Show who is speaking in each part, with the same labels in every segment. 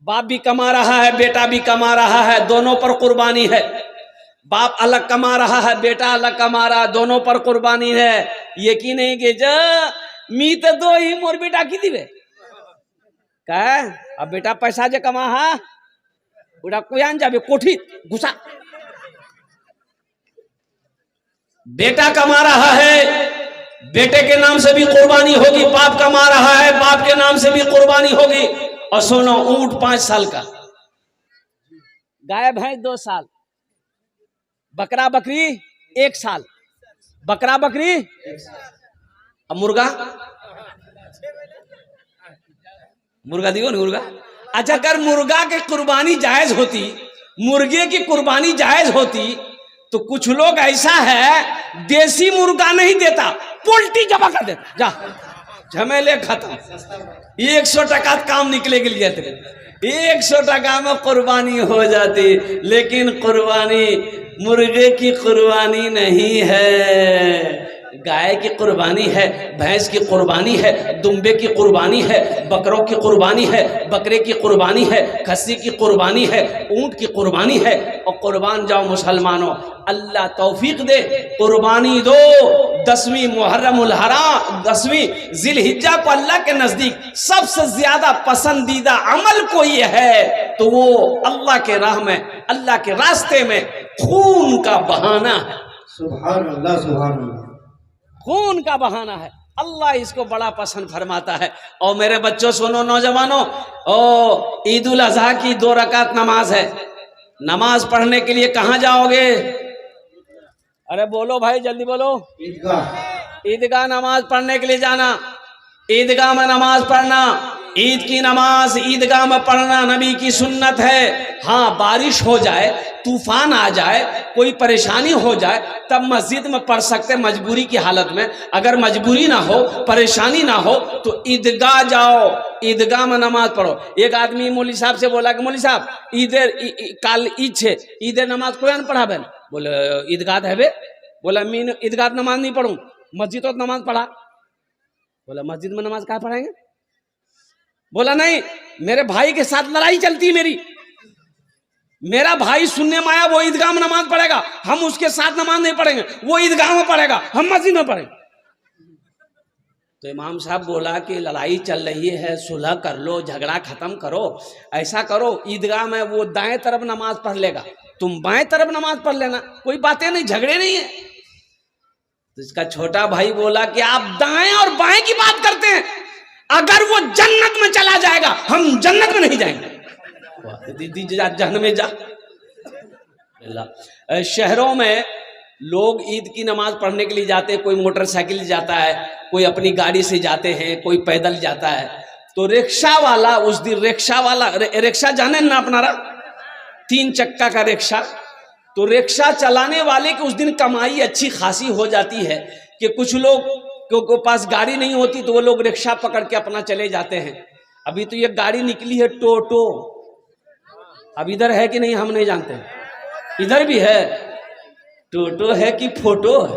Speaker 1: बाप भी कमा रहा है, बेटा भी कमा रहा है, दोनों पर कुर्बानी है। बाप अलग कमा रहा है, बेटा अलग कमा रहा है, दोनों पर कुर्बानी है। यकीन नहीं कि जा मी तो दो ही मोर बेटा की दिवे का अब बेटा पैसा जे कमा हा उड़ा कुयान जाबे कोठी घुसा। बेटा कमा रहा है, बेटे के नाम से भी कुर्बानी होगी। बाप कमा रहा है, बाप के नाम से भी कुर्बानी होगी। और सुनो, ऊंट 5 साल का, गाय भैंस 2 साल, बकरा बकरी 1 साल, बकरा बकरी। अब मुर्गा दियो ना मुर्गा। अच्छा, अगर मुर्गा की कुर्बानी जायज होती, मुर्गे की कुर्बानी जायज होती, तो कुछ लोग ऐसा है देसी मुर्गा नहीं देता, पोल्ट्री जमा कर देता। जा झमेले खत्म, 100 टका काम निकले के लिए तेरे 100 टका में कुर्बानी हो जाती। लेकिन कुर्बानी मुर्गे की कुर्बानी नहीं है, गाय की कुर्बानी है, भैंस की कुर्बानी है, दुम्बे की कुर्बानी है, बकरों की कुर्बानी है, बकरे की कुर्बानी है, खस्सी की कुर्बानी है, ऊंट की कुर्बानी है। और कुर्बान जाओ मुसलमानों, अल्लाह तौफीक दे, कुर्बानी दो। 10वीं मुहर्रमुल हराम, 10वीं जिलहिज्जा को अल्लाह के नजदीक सबसे ज्यादा पसंदीदा अमल कोई है तो वो अल्लाह के राह में, अल्लाह के रास्ते में खून का बहाना है।
Speaker 2: सुभान अल्लाह, सुभान अल्लाह।
Speaker 1: खून का बहाना है, अल्लाह इसको बड़ा पसंद फरमाता है। और मेरे बच्चों सुनो, नौजवानों, ओ ईद उल अजहा की 2 रकात नमाज है। नमाज पढ़ने के लिए कहाँ जाओगे? अरे बोलो भाई, जल्दी बोलो। ईदगाह नमाज पढ़ने के लिए जाना, ईदगाह में नमाज पढ़ना। ईद की नमाज ईदगाह में पढ़ना नबी की सुन्नत है। हाँ, बारिश हो जाए, तूफान आ जाए, कोई परेशानी हो जाए, तब मस्जिद में पढ़ सकते मजबूरी की हालत में। अगर मजबूरी ना हो, परेशानी ना हो, तो ईदगाह जाओ, ईदगाह में नमाज पढ़ो। एक आदमी मौली साहब से बोला कि मौली साहब ईदे काल ईद छे, ईदे नमाज कोई न पढ़ा बेन? बोले ईदगाह है बे। बोला मीन ईदगाह नमाज नहीं पढ़ूं, मस्जिद तो नमाज पढ़ा। बोला मस्जिद में नमाज कहाँ पढ़ाएंगे? बोला नहीं, मेरे भाई के साथ लड़ाई चलती है मेरी, मेरा भाई सुनने में आया वो ईदगाह में नमाज पढ़ेगा, हम उसके साथ नमाज नहीं पढ़ेंगे, वो ईदगाह में पढ़ेगा, हम मस्जिद में पढ़ेंगे। तो इमाम साहब बोला कि लड़ाई चल रही है, सुलह कर लो, झगड़ा खत्म करो। ऐसा करो, ईदगाह में वो दाएं तरफ नमाज पढ़ लेगा, तुम बाएं तरफ नमाज पढ़ लेना, कोई बातें नहीं, झगड़े नहीं है। तो इसका छोटा भाई बोला कि आप दाएं और बाएं की बात करते हैं, अगर वो जन्नत में चला जाएगा हम जन्नत में नहीं जाएंगे। दीदी जा जहन्नम में जा। शहरों में लोग ईद की नमाज पढ़ने के लिए जाते हैं, कोई मोटरसाइकिल जाता है, कोई अपनी गाड़ी से जाते हैं, कोई पैदल जाता है। तो रिक्शा वाला उस दिन, रिक्शा जाने ना अपनारा, 3 चक्का का रिक्शा, तो रिक्शा चलाने वाले की उस दिन कमाई अच्छी खासी हो जाती है कि कुछ लोग के पास गाड़ी नहीं होती तो वो लोग रिक्शा पकड़ के अपना चले जाते हैं। अभी तो ये गाड़ी निकली है टोटो, अब इधर है कि नहीं हम नहीं जानते, इधर भी है, टोटो है कि फोटो है।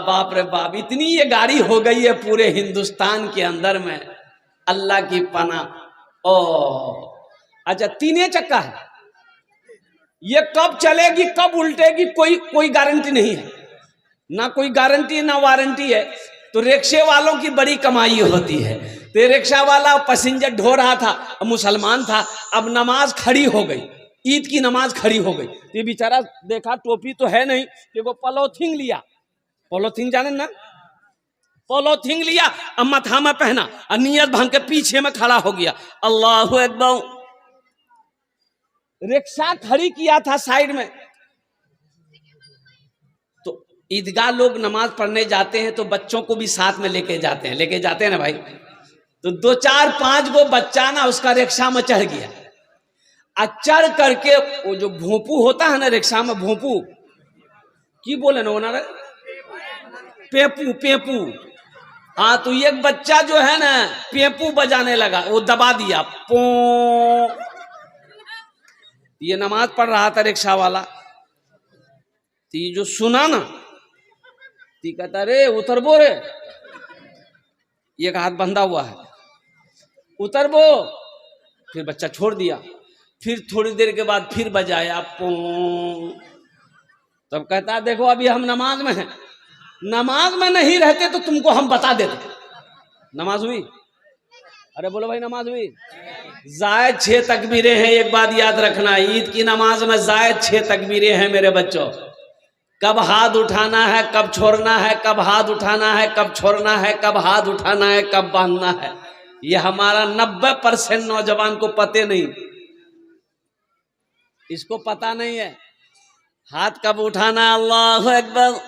Speaker 1: बाप रे बाप, इतनी ये गाड़ी हो गई है पूरे हिंदुस्तान के अंदर में, अल्लाह की पनाह। अच्छा, 3 चक्का है, ये कब चलेगी कब उल्टेगी कोई गारंटी नहीं है, ना कोई गारंटी ना वारंटी है। तो रिक्शे वालों की बड़ी कमाई होती है। तो रिक्शा वाला पैसेंजर ढो रहा था, मुसलमान था, अब नमाज खड़ी हो गई, ईद की नमाज खड़ी हो गई। तो ये बेचारा देखा टोपी तो है नहीं, कि वो पॉलोथीन लिया, पॉलोथीन जाने ना, पॉलोथीन लिया, अब माथा में पहना, और नियत भांग के पीछे में खड़ा हो गया। अल्लाहु अकबर। रिक्शा खड़ी किया था साइड में। तो ईदगाह लोग नमाज पढ़ने जाते हैं तो बच्चों को भी साथ में लेके जाते हैं ना भाई। तो 2 4 5 गो बच्चा ना उसका रिक्शा में चढ़ गया, चढ़ करके वो जो भोंपू होता है ना रिक्शा में, भोंपू की बोले ना ओनर, पेपू। हाँ, तो एक बच्चा जो है ना पेपू बजाने लगा, वो दबा दिया, पो। ये नमाज पढ़ रहा था रिक्शा वाला, तो ये जो सुना ना, ती कहता रे उतर बो रे, ये हाथ बंधा हुआ है, उतर बो। फिर बच्चा छोड़ दिया, फिर थोड़ी देर के बाद फिर बजाया पों। तब कहता देखो अभी हम नमाज में हैं, नमाज में नहीं रहते तो तुमको हम बता देते। नमाज हुई? अरे बोलो भाई नमाज हुई? जायद 6 तकबीरें हैं। एक बात याद रखना, ईद की नमाज में जायद 6 तकबीरें हैं मेरे बच्चों। कब हाथ उठाना है, कब छोड़ना है, कब हाथ उठाना है, कब छोड़ना है, कब हाथ उठाना है, कब बांधना है, ये हमारा 90% नौजवान को पते नहीं, इसको पता नहीं है। हाथ कब उठाना, अल्लाहु अकबर,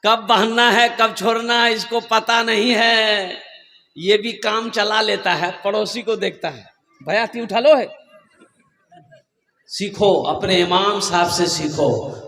Speaker 1: कब बांधना है, कब छोड़ना है, इसको पता नहीं है। ये भी काम चला लेता है, पड़ोसी को देखता है, भैया ती उठा लो है। सीखो, अपने इमाम साहब से सीखो,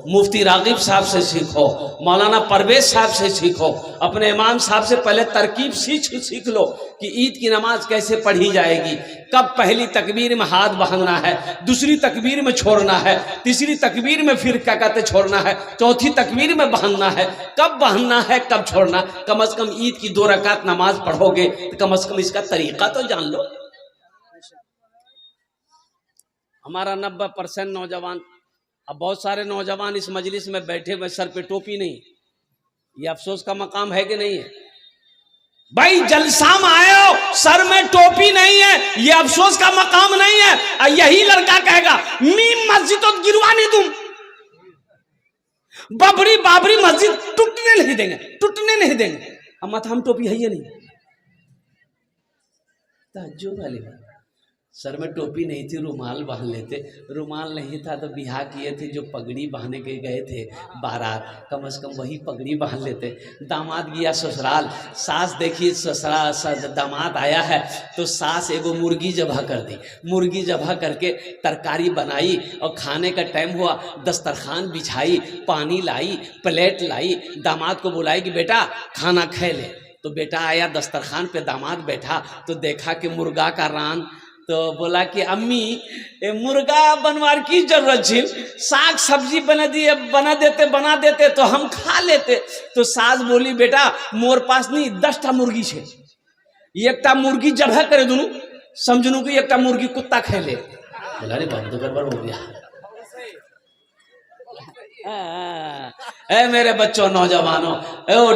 Speaker 1: मुफ्ती रागिब साहब से सीखो, मौलाना परवेज साहब से सीखो। अपने इमाम साहब से पहले तरकीब सीख लो कि ईद की नमाज कैसे पढ़ी जाएगी, कब पहली तकबीर में हाथ बांधना है, दूसरी तकबीर में छोड़ना है, तीसरी तकबीर में फिर क्या कहते छोड़ना है, चौथी तकबीर में बांधना है, कब बांधना है, कब छोड़ना। कम से कम ईद की 2 रकात नमाज पढ़ोगे तो कम से कम इसका तरीका तो जान लो। हमारा 90% नौजवान, अब बहुत सारे नौजवान इस मजलिस में बैठे हुए सर पे टोपी नहीं, ये अफसोस का मकाम है कि नहीं है? भाई जलसा में आए हो, सर में टोपी नहीं है, ये अफसोस का मकाम नहीं है। यही लड़का कहेगा मीम मस्जिद तो गिरवा नहीं दूं, बाबरी बाबरी मस्जिद टूटने नहीं देंगे, टूटने नहीं देंगे। अब मत हम टोपी है ये नहीं, ताज्जुब वाली बात। सर में टोपी नहीं थी, रुमाल बांध लेते, रुमाल नहीं था तो बिहा किए थे जो पगड़ी बांधने के गए थे बारात, कम से कम वही पगड़ी बांध लेते। दामाद गया ससुराल, सास देखी ससुराल, दामाद आया है तो सास एगो मुर्गी जबह कर दी, मुर्गी जबह करके तरकारी बनाई और खाने का टाइम हुआ, दस्तरखान बिछाई, पानी लाई, प्लेट लाई, दामाद को बुलाई कि बेटा खाना खा ले। तो बेटा आया दस्तरखान पे, दामाद बैठा तो देखा कि मुर्गा का रान, तो बोला कि अम्मी मुर्गा बनवार की जरूरत थी, साग सब्जी बना देते तो हम खा लेते। तो सास बोली बेटा मोर पास नहीं 10टा मुर्गी छे, एकटा मुर्गी जबह करे दूनू, समझनू कि एकटा मुर्गी कुत्ता खा ले। बोला रे बंद कर हो गया। ए मेरे बच्चों नौजवानों,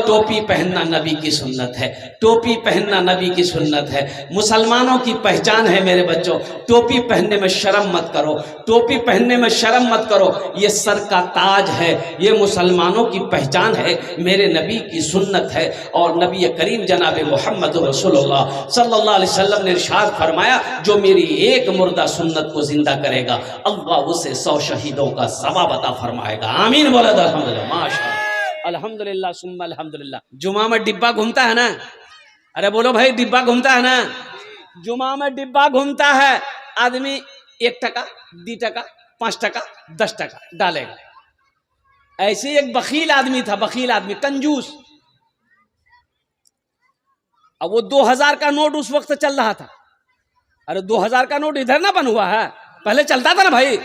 Speaker 1: टोपी पहनना नबी की सुन्नत है, टोपी पहनना नबी की सुन्नत है, मुसलमानों की पहचान है मेरे बच्चों। टोपी पहनने में शर्म मत करो, टोपी पहनने में शर्म मत करो, ये सर का ताज है, ये मुसलमानों की पहचान है, मेरे नबी की सुन्नत है। और नबी करीम जनाब मोहम्मद रसूलुल्लाह सल्लल्लाहु अलैहि वसल्लम ने इरशाद फरमाया, जो मेरी एक मुर्दा सुन्नत को जिंदा करेगा अल्लाह उसे 100 शहीदों का सवाब अता फरमाएगा। आमीन बोला अल्हम्दुलिल्लाह, माशाअल्लाह, अल्हम्दुलिल्लाह सुम्मा अल्हम्दुलिल्लाह। जुमा में डिब्बा घूमता है ना, अरे बोलो भाई डिब्बा घूमता है ना, जुमा में डिब्बा घूमता है, आदमी 1 टका 2 टका 5 टका 10 टका डालेगा। ऐसे एक बखील आदमी था, बखील आदमी, कंजूस। अब वो 2000 का नोट उस वक्त चल रहा था। अरे 2000 का नोट इधर ना बन हुआ है, पहले चलता था ना भाई,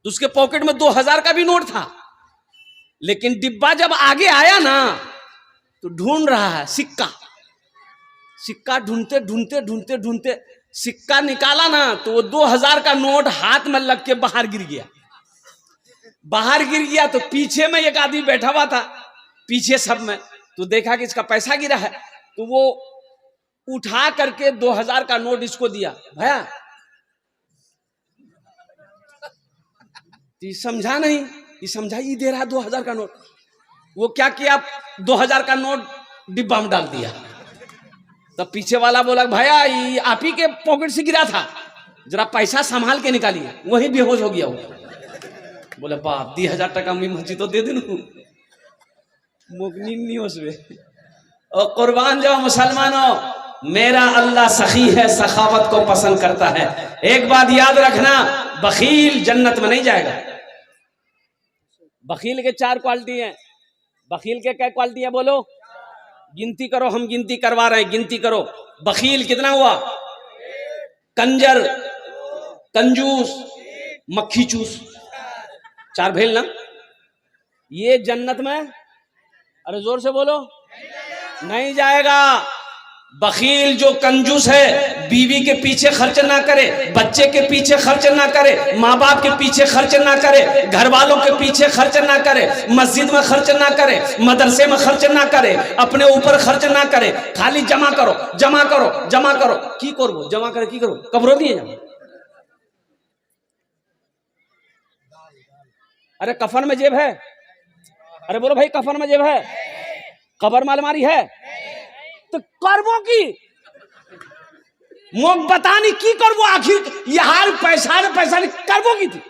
Speaker 1: तो उसके पॉकेट में 2000 का भी नोट था। लेकिन डिब्बा जब आगे आया ना तो ढूंढ रहा है सिक्का, सिक्का ढूंढते ढूंढते ढूंढते ढूंढते सिक्का निकाला ना तो वो 2000 का नोट हाथ में लग के बाहर गिर गया। बाहर गिर गया तो पीछे में एक आदमी बैठा हुआ था, पीछे सब में, तो देखा कि इसका पैसा गिरा है, तो वो उठा करके 2000 का नोट इसको दिया। भैया तो समझा नहीं, ये समझा ये दे रहा 2000 का नोट। वो क्या किया, 2000 का नोट डिब्बा में डाल दिया। तब पीछे वाला बोला भैया ये आप ही के पॉकेट से गिरा था, जरा पैसा संभाल के निकालिए। वही बेहोश हो गया वो। बोले बाप 1000 टका मस्जिद तो दे दूं, मुकनी नहीं उसमें। और कुर्बान जाओ मुसलमानों, मेरा अल्लाह सखी है, सखावत को पसंद करता है। एक बात याद रखना, बखील जन्नत में नहीं जाएगा। बखील के 4 क्वालिटी हैं। बखील के क्या क्वालिटी है बोलो, गिनती करो, हम गिनती करवा रहे हैं, गिनती करो। बखील कितना हुआ, कंजर, कंजूस, मक्खी चूस, 4 भेल ना। ये जन्नत में, अरे जोर से बोलो, नहीं जाएगा। बखील जो कंजूस है, बीवी के पीछे खर्च ना करे, बच्चे के पीछे खर्च ना करे, माँ बाप के पीछे खर्च ना करे, घर वालों के पीछे खर्च ना करे, मस्जिद में खर्च ना करे, मदरसे में खर्च ना करे, अपने ऊपर खर्च ना करे, खाली जमा करो जमा करो जमा करो। की करो जमा करे, की करो, कब्रों दिए जमा। अरे कफन में जेब है, अरे बोलो भाई कफन में जेब है, कबर में अलमारी है, तो करबो की मोक बता नहीं की करबो, आखिर यार पैसा ने पैसा नहीं करबो की थी।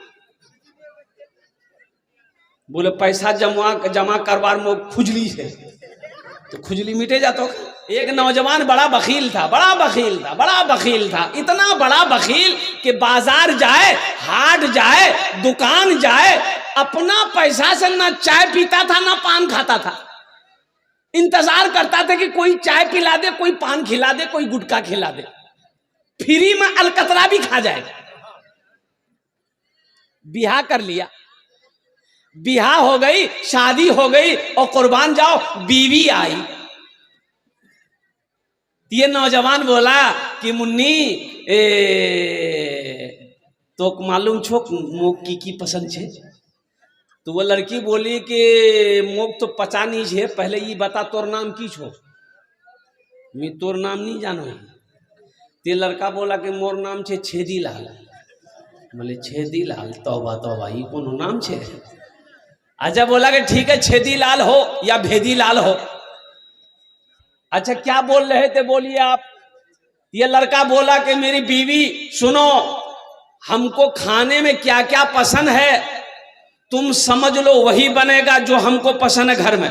Speaker 1: बोले पैसा जमा करवार मोक खुजली है, तो खुजली मिटे जातो। एक नौजवान बड़ा बखील था, बड़ा बखील था, बड़ा बखील था, इतना बड़ा बखील कि बाजार जाए, हाट जाए, दुकान जाए, अपना पैसा से ना चाय पीता था ना पान खाता था। इंतजार करता था कि कोई चाय पिला दे, कोई पान खिला दे, कोई गुटखा खिला दे, फ्री में अलकतरा भी खा जाए। बियाह कर लिया, बियाह हो गई, शादी हो गई, और कुर्बान जाओ बीवी आई। ये नौजवान बोला कि मुन्नी तो मालूम छो मोक की पसंद छे? तो वो लड़की बोली कि मोक तो पता नहीं है, पहले ये बता तोर नाम की छो? मैं तोर नाम नहीं जानो। ते लड़का बोला कि मोर नाम छे छेदी लाल। बोले छेदी लाल, तौबा तौबा, ये कौन नाम छे? अच्छा बोला कि ठीक है, छेदी लाल हो या भेदी लाल हो। अच्छा क्या बोल रहे थे, बोलिए आप। ये लड़का बोला कि मेरी बीवी सुनो, हमको खाने में क्या क्या पसंद है तुम समझ लो, वही बनेगा जो हमको पसंद है घर में,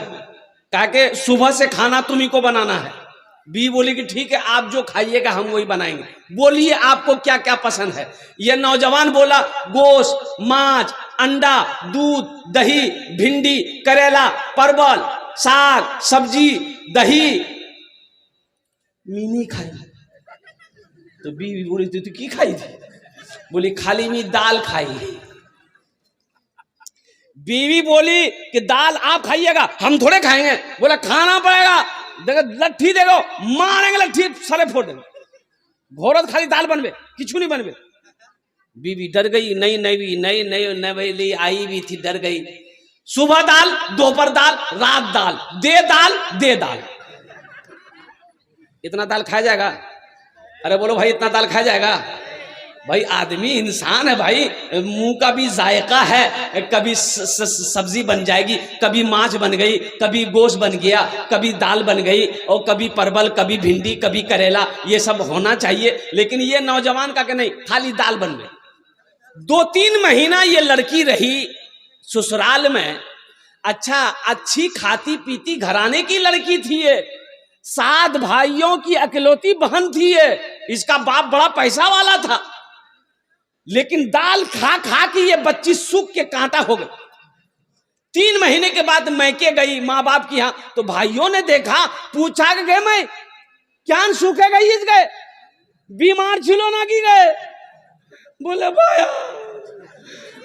Speaker 1: कहा कि सुबह से खाना तुम्ही को बनाना है। बी बोली कि ठीक है, आप जो खाइएगा हम वही बनाएंगे। बोलिए आपको क्या क्या पसंद है। ये नौजवान बोला गोश्त, मांस, अंडा, दूध, दही, भिंडी, करेला, परवल, साग, सब्जी, दही। मीनी खाई। तो बीवी बोली तू की खाई थी? बोली खाली मी दाल खाई। बीवी बोली कि दाल आप खाइएगा, हम थोड़े खाएंगे। बोला खाना पड़ेगा, देखो लट्ठी देखो, मारेंगे लट्ठी, सरे फोड़ देंगे। घोरत खाली दाल बनबे, किछु नहीं बनबे। बीवी डर गई, नई नई नई नई नवेली आई भी थी, डर गई। सुबह दाल, दोपहर दाल, रात दाल, दे दाल। इतना दाल खाया जाएगा? अरे बोलो भाई इतना दाल खाया जाएगा? भाई आदमी इंसान है भाई, मुंह का भी जायका है। कभी सब्जी बन जाएगी, कभी मांस बन गई, कभी गोश्त बन गया, कभी दाल बन गई, और कभी परवल, कभी भिंडी, कभी करेला, ये सब होना चाहिए। लेकिन ये नौजवान का कि नहीं, खाली दाल बन गई। 2-3 महीना ये लड़की रही ससुराल में। अच्छा, अच्छी खाती पीती घराने की लड़की थी ये, 7 भाइयों की अकेलौती बहन थी ये, इसका बाप बड़ा पैसा वाला था। लेकिन दाल खा खा के ये बच्ची सूख के कांटा हो गई। 3 महीने के बाद मैके गई माँ बाप की यहाँ, तो भाइयों ने देखा, पूछा कि गए मैं क्या सूखे गई इस गए, बीमार छिलो ना की गए? बोले भाया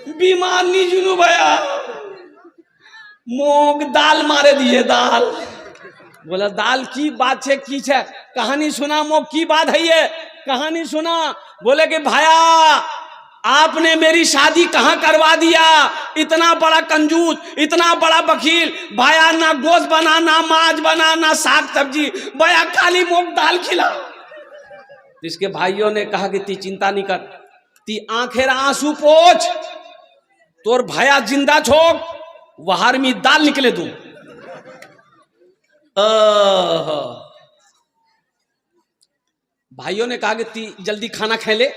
Speaker 1: बीमार नहीं जुनू भैया, मोग दाल मारे दिए दाल। बोला दाल की बात है, की है कहानी सुना, मोग की बात है ये, कहानी सुना। बोले कि भाया आपने मेरी शादी कहां करवा दिया, इतना बड़ा कंजूस, इतना बड़ा बखील भाया, ना गोश्त बना, ना मांस बना, ना साग सब्जी, भैया खाली मूंग दाल खिला। इसके भाइयों ने कहा कि ती चिंता नहीं कर, ती आंखेर आंसू पोछ, तोर भया जिंदा छोक, वहार में दाल निकले दूं। भाइयों ने कहा कि ती जल्दी खाना खा ले,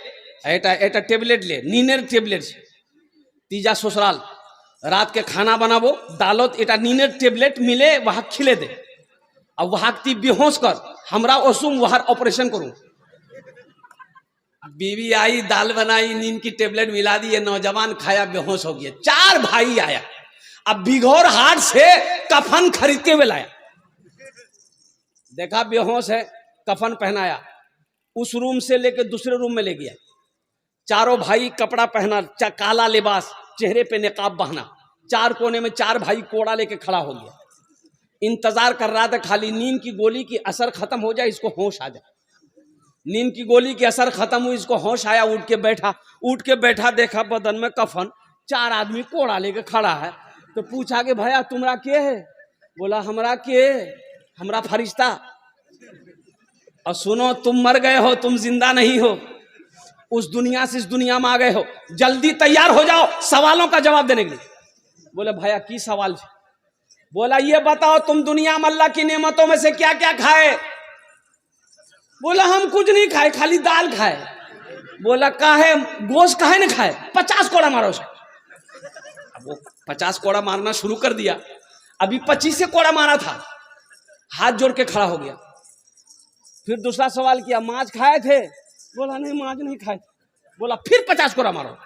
Speaker 1: एटा टेबलेट ले, नीनेर टेबलेट तीजा ससुराल, रात के खाना बनाबो, दालोत एटा नीनेर टेबलेट मिले वहां खिले दे, अब वहां ती बेहोश कर, हमरा ओसुम वहां ऑपरेशन करूं। बीवी आई, दाल बनाई, नींद की टेबलेट मिला दी, ये नौजवान खाया, बेहोश हो गया। 4 भाई आया, अब बिघौर हाट से कफन खरीद के वे लाया, देखा बेहोश है, कफन पहनाया, उस रूम से लेके दूसरे रूम में ले गया। 4 भाई कपड़ा पहना, काला लिबास, चेहरे पे निकाब बहना, 4 कोने में 4 भाई कोड़ा लेके खड़ा हो गया। इंतजार कर रहा था खाली नींद की गोली की असर खत्म हो जाए, इसको होश आ जाए। नींद की गोली की असर खत्म हुई, इसको होश आया, उठ के बैठा, देखा बदन में कफन, 4 आदमी कोड़ा लेके खड़ा है। तो पूछा कि भैया तुमरा के है? बोला हमरा के, हमरा फरिश्ता। और सुनो, तुम मर गए हो, तुम जिंदा नहीं हो, उस दुनिया से इस दुनिया में आ गए हो, जल्दी तैयार हो जाओ सवालों का जवाब देने के लिए। बोले भैया की सवाल है? बोला ये बताओ तुम दुनिया में अल्लाह की नेमतों में से क्या क्या खाए? बोला हम कुछ नहीं खाए, खाली दाल खाए। बोला काहे, गोश्त काहे न खाए? 50 कोड़ा मारो उसको। अब वो 50 कोड़ा मारना शुरू कर दिया, अभी 25 कोड़ा मारा था, हाथ जोड़ के खड़ा हो गया। फिर दूसरा सवाल किया, मांस खाए थे? बोला नहीं मांस नहीं खाए। बोला फिर 50 कोड़ा मारो।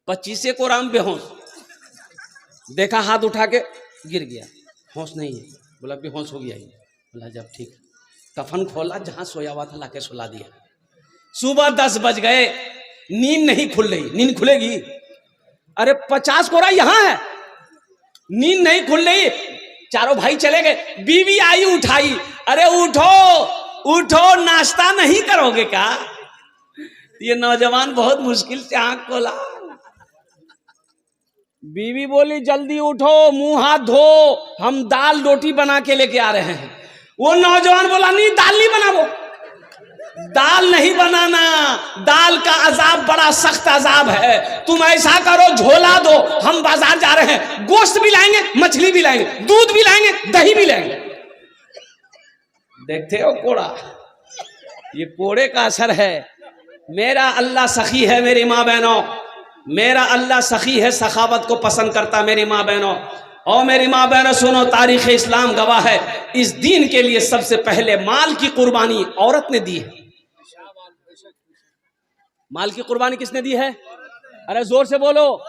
Speaker 1: 25 कोड़ा में बेहोश, देखा हाथ उठा के गिर गया, होश नहीं है। बोला बेहोश हो गया ही। बोला जब ठीक, कफन खोला, जहां सोया हुआ था लाके सुला दिया। सुबह 10 बज गए, नींद नहीं खुल रही। नींद खुलेगी? अरे 50 कोड़ा यहां है, नींद नहीं खुल रही। चारों भाई चले गए, बीवी आई उठाई, अरे उठो उठो, नाश्ता नहीं करोगे क्या? ये नौजवान बहुत मुश्किल से आंख खोला। बीवी बोली जल्दी उठो, मुंह हाथ धो, हम दाल रोटी बना के लेके आ रहे हैं। वो नौजवान बोला नहीं दाल नहीं बनाओ, दाल नहीं बनाना, दाल का अजाब बड़ा सख्त अजाब है। तुम ऐसा करो झोला दो, हम बाजार जा रहे हैं, गोश्त भी लाएंगे, मछली भी लाएंगे, दूध भी लाएंगे, दही भी लाएंगे। देखते हो कोड़ा, ये कोड़े का असर है। मेरा अल्लाह सखी है मेरी माँ बहनों, मेरा अल्लाह सखी है, सखावत को पसंद करता मेरी माँ बहनों। और मेरी माँ बहनों सुनो, तारीख इस्लाम गवाह है, इस दीन के लिए सबसे पहले माल की कुर्बानी औरत ने दी है। माल की कुर्बानी किसने दी है? अरे जोर से बोलो,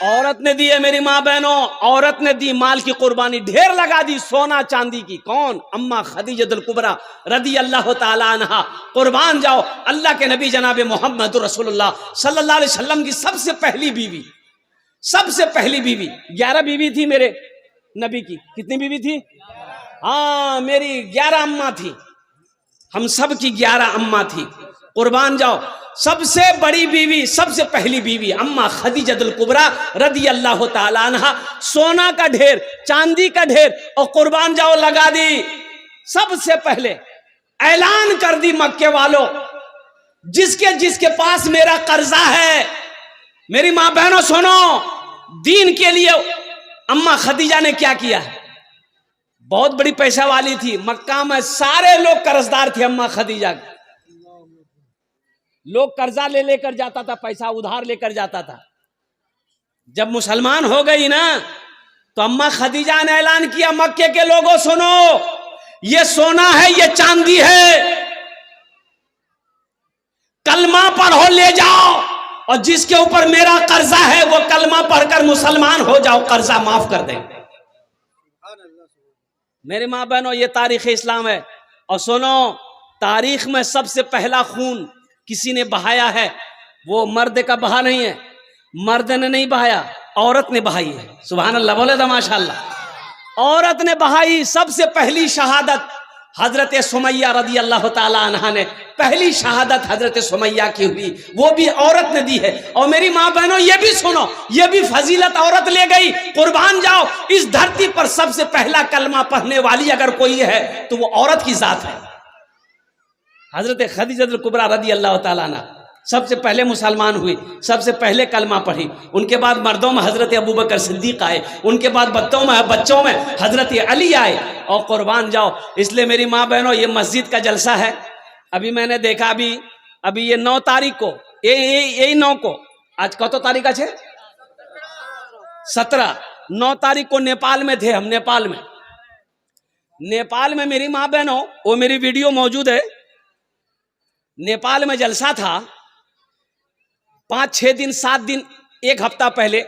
Speaker 1: औरत ने दी है मेरी माँ बहनों, औरत ने दी माल की कुर्बानी, ढेर लगा दी सोना चांदी की। कौन? अम्मा खदीजतुल कुबरा रदी अल्लाह ताला अन्हा। कुर्बान जाओ, अल्लाह के नबी जनाब मोहम्मद रसूलुल्लाह सल्लल्लाहु अलैहि वसल्लम की सबसे पहली बीवी, सबसे पहली बीवी। 11 बीवी थी मेरे नबी की। कितनी बीवी थी? हाँ, मेरी 11 अम्मा थी, हम सब की 11 अम्मा थी। कुर्बान जाओ, सबसे बड़ी बीवी, सबसे पहली बीवी अम्मा खदीजतुल कुबरा रदी अल्लाह ताला अन्हा। सोना का ढेर, चांदी का ढेर, और कुर्बान जाओ लगा दी। सबसे पहले ऐलान कर दी मक्के वालों, जिसके जिसके पास मेरा कर्जा है, मेरी मां बहनों सुनो, दीन के लिए अम्मा खदीजा ने क्या किया है? बहुत बड़ी पैसा वाली थी, मक्का में सारे लोग कर्जदार थे अम्मा खदीजा के। लोग कर्जा ले लेकर जाता था, पैसा उधार लेकर जाता था। जब मुसलमान हो गई ना, तो अम्मा खदीजा ने ऐलान किया, मक्के के लोगों सुनो, ये सोना है, ये चांदी है, कलमा पढ़ो ले जाओ, और जिसके ऊपर मेरा कर्जा है वो कलमा पढ़कर मुसलमान हो जाओ, कर्जा माफ कर दें। मेरी माँ बहनों, ये तारीख इस्लाम है। और सुनो, तारीख में सबसे पहला खून किसी ने बहाया है, वो मर्द का बहा नहीं है, मर्द ने नहीं बहाया, औरत ने बहाई है। सुभान अल्लाह, बोले तो माशाअल्लाह। औरत ने बहाई। सबसे पहली शहादत हजरत सुमैया रदी अल्लाह ताला अन्हा ने, पहली शहादत हजरत सुमैया की हुई, वो भी औरत ने दी है। और मेरी माँ बहनों ये भी सुनो, ये भी फजीलत औरत ले गई। कुर्बान जाओ, इस धरती पर सबसे पहला कलमा पढ़ने वाली अगर कोई है तो वो औरत की जात है, हजरत खदीजतुल कुबरा रदी अल्लाह ताला अन्हा। सबसे पहले मुसलमान हुई, सबसे पहले कलमा पढ़ी। उनके बाद मर्दों में हजरत अबू बकर सिद्दीक आए, उनके बाद बच्चों में हजरत अली आए। और कुर्बान जाओ, इसलिए मेरी माँ बहनों, ये मस्जिद का जलसा है। अभी मैंने देखा, अभी ये 9 तारीख को, यही 9 को, आज कत तारीख है? 17। 9 तारीख को नेपाल में थे हम। नेपाल में मेरी माँ बहनों, वो मेरी वीडियो मौजूद है। नेपाल में जलसा था, 5-6 दिन 7 दिन 1 हफ्ता पहले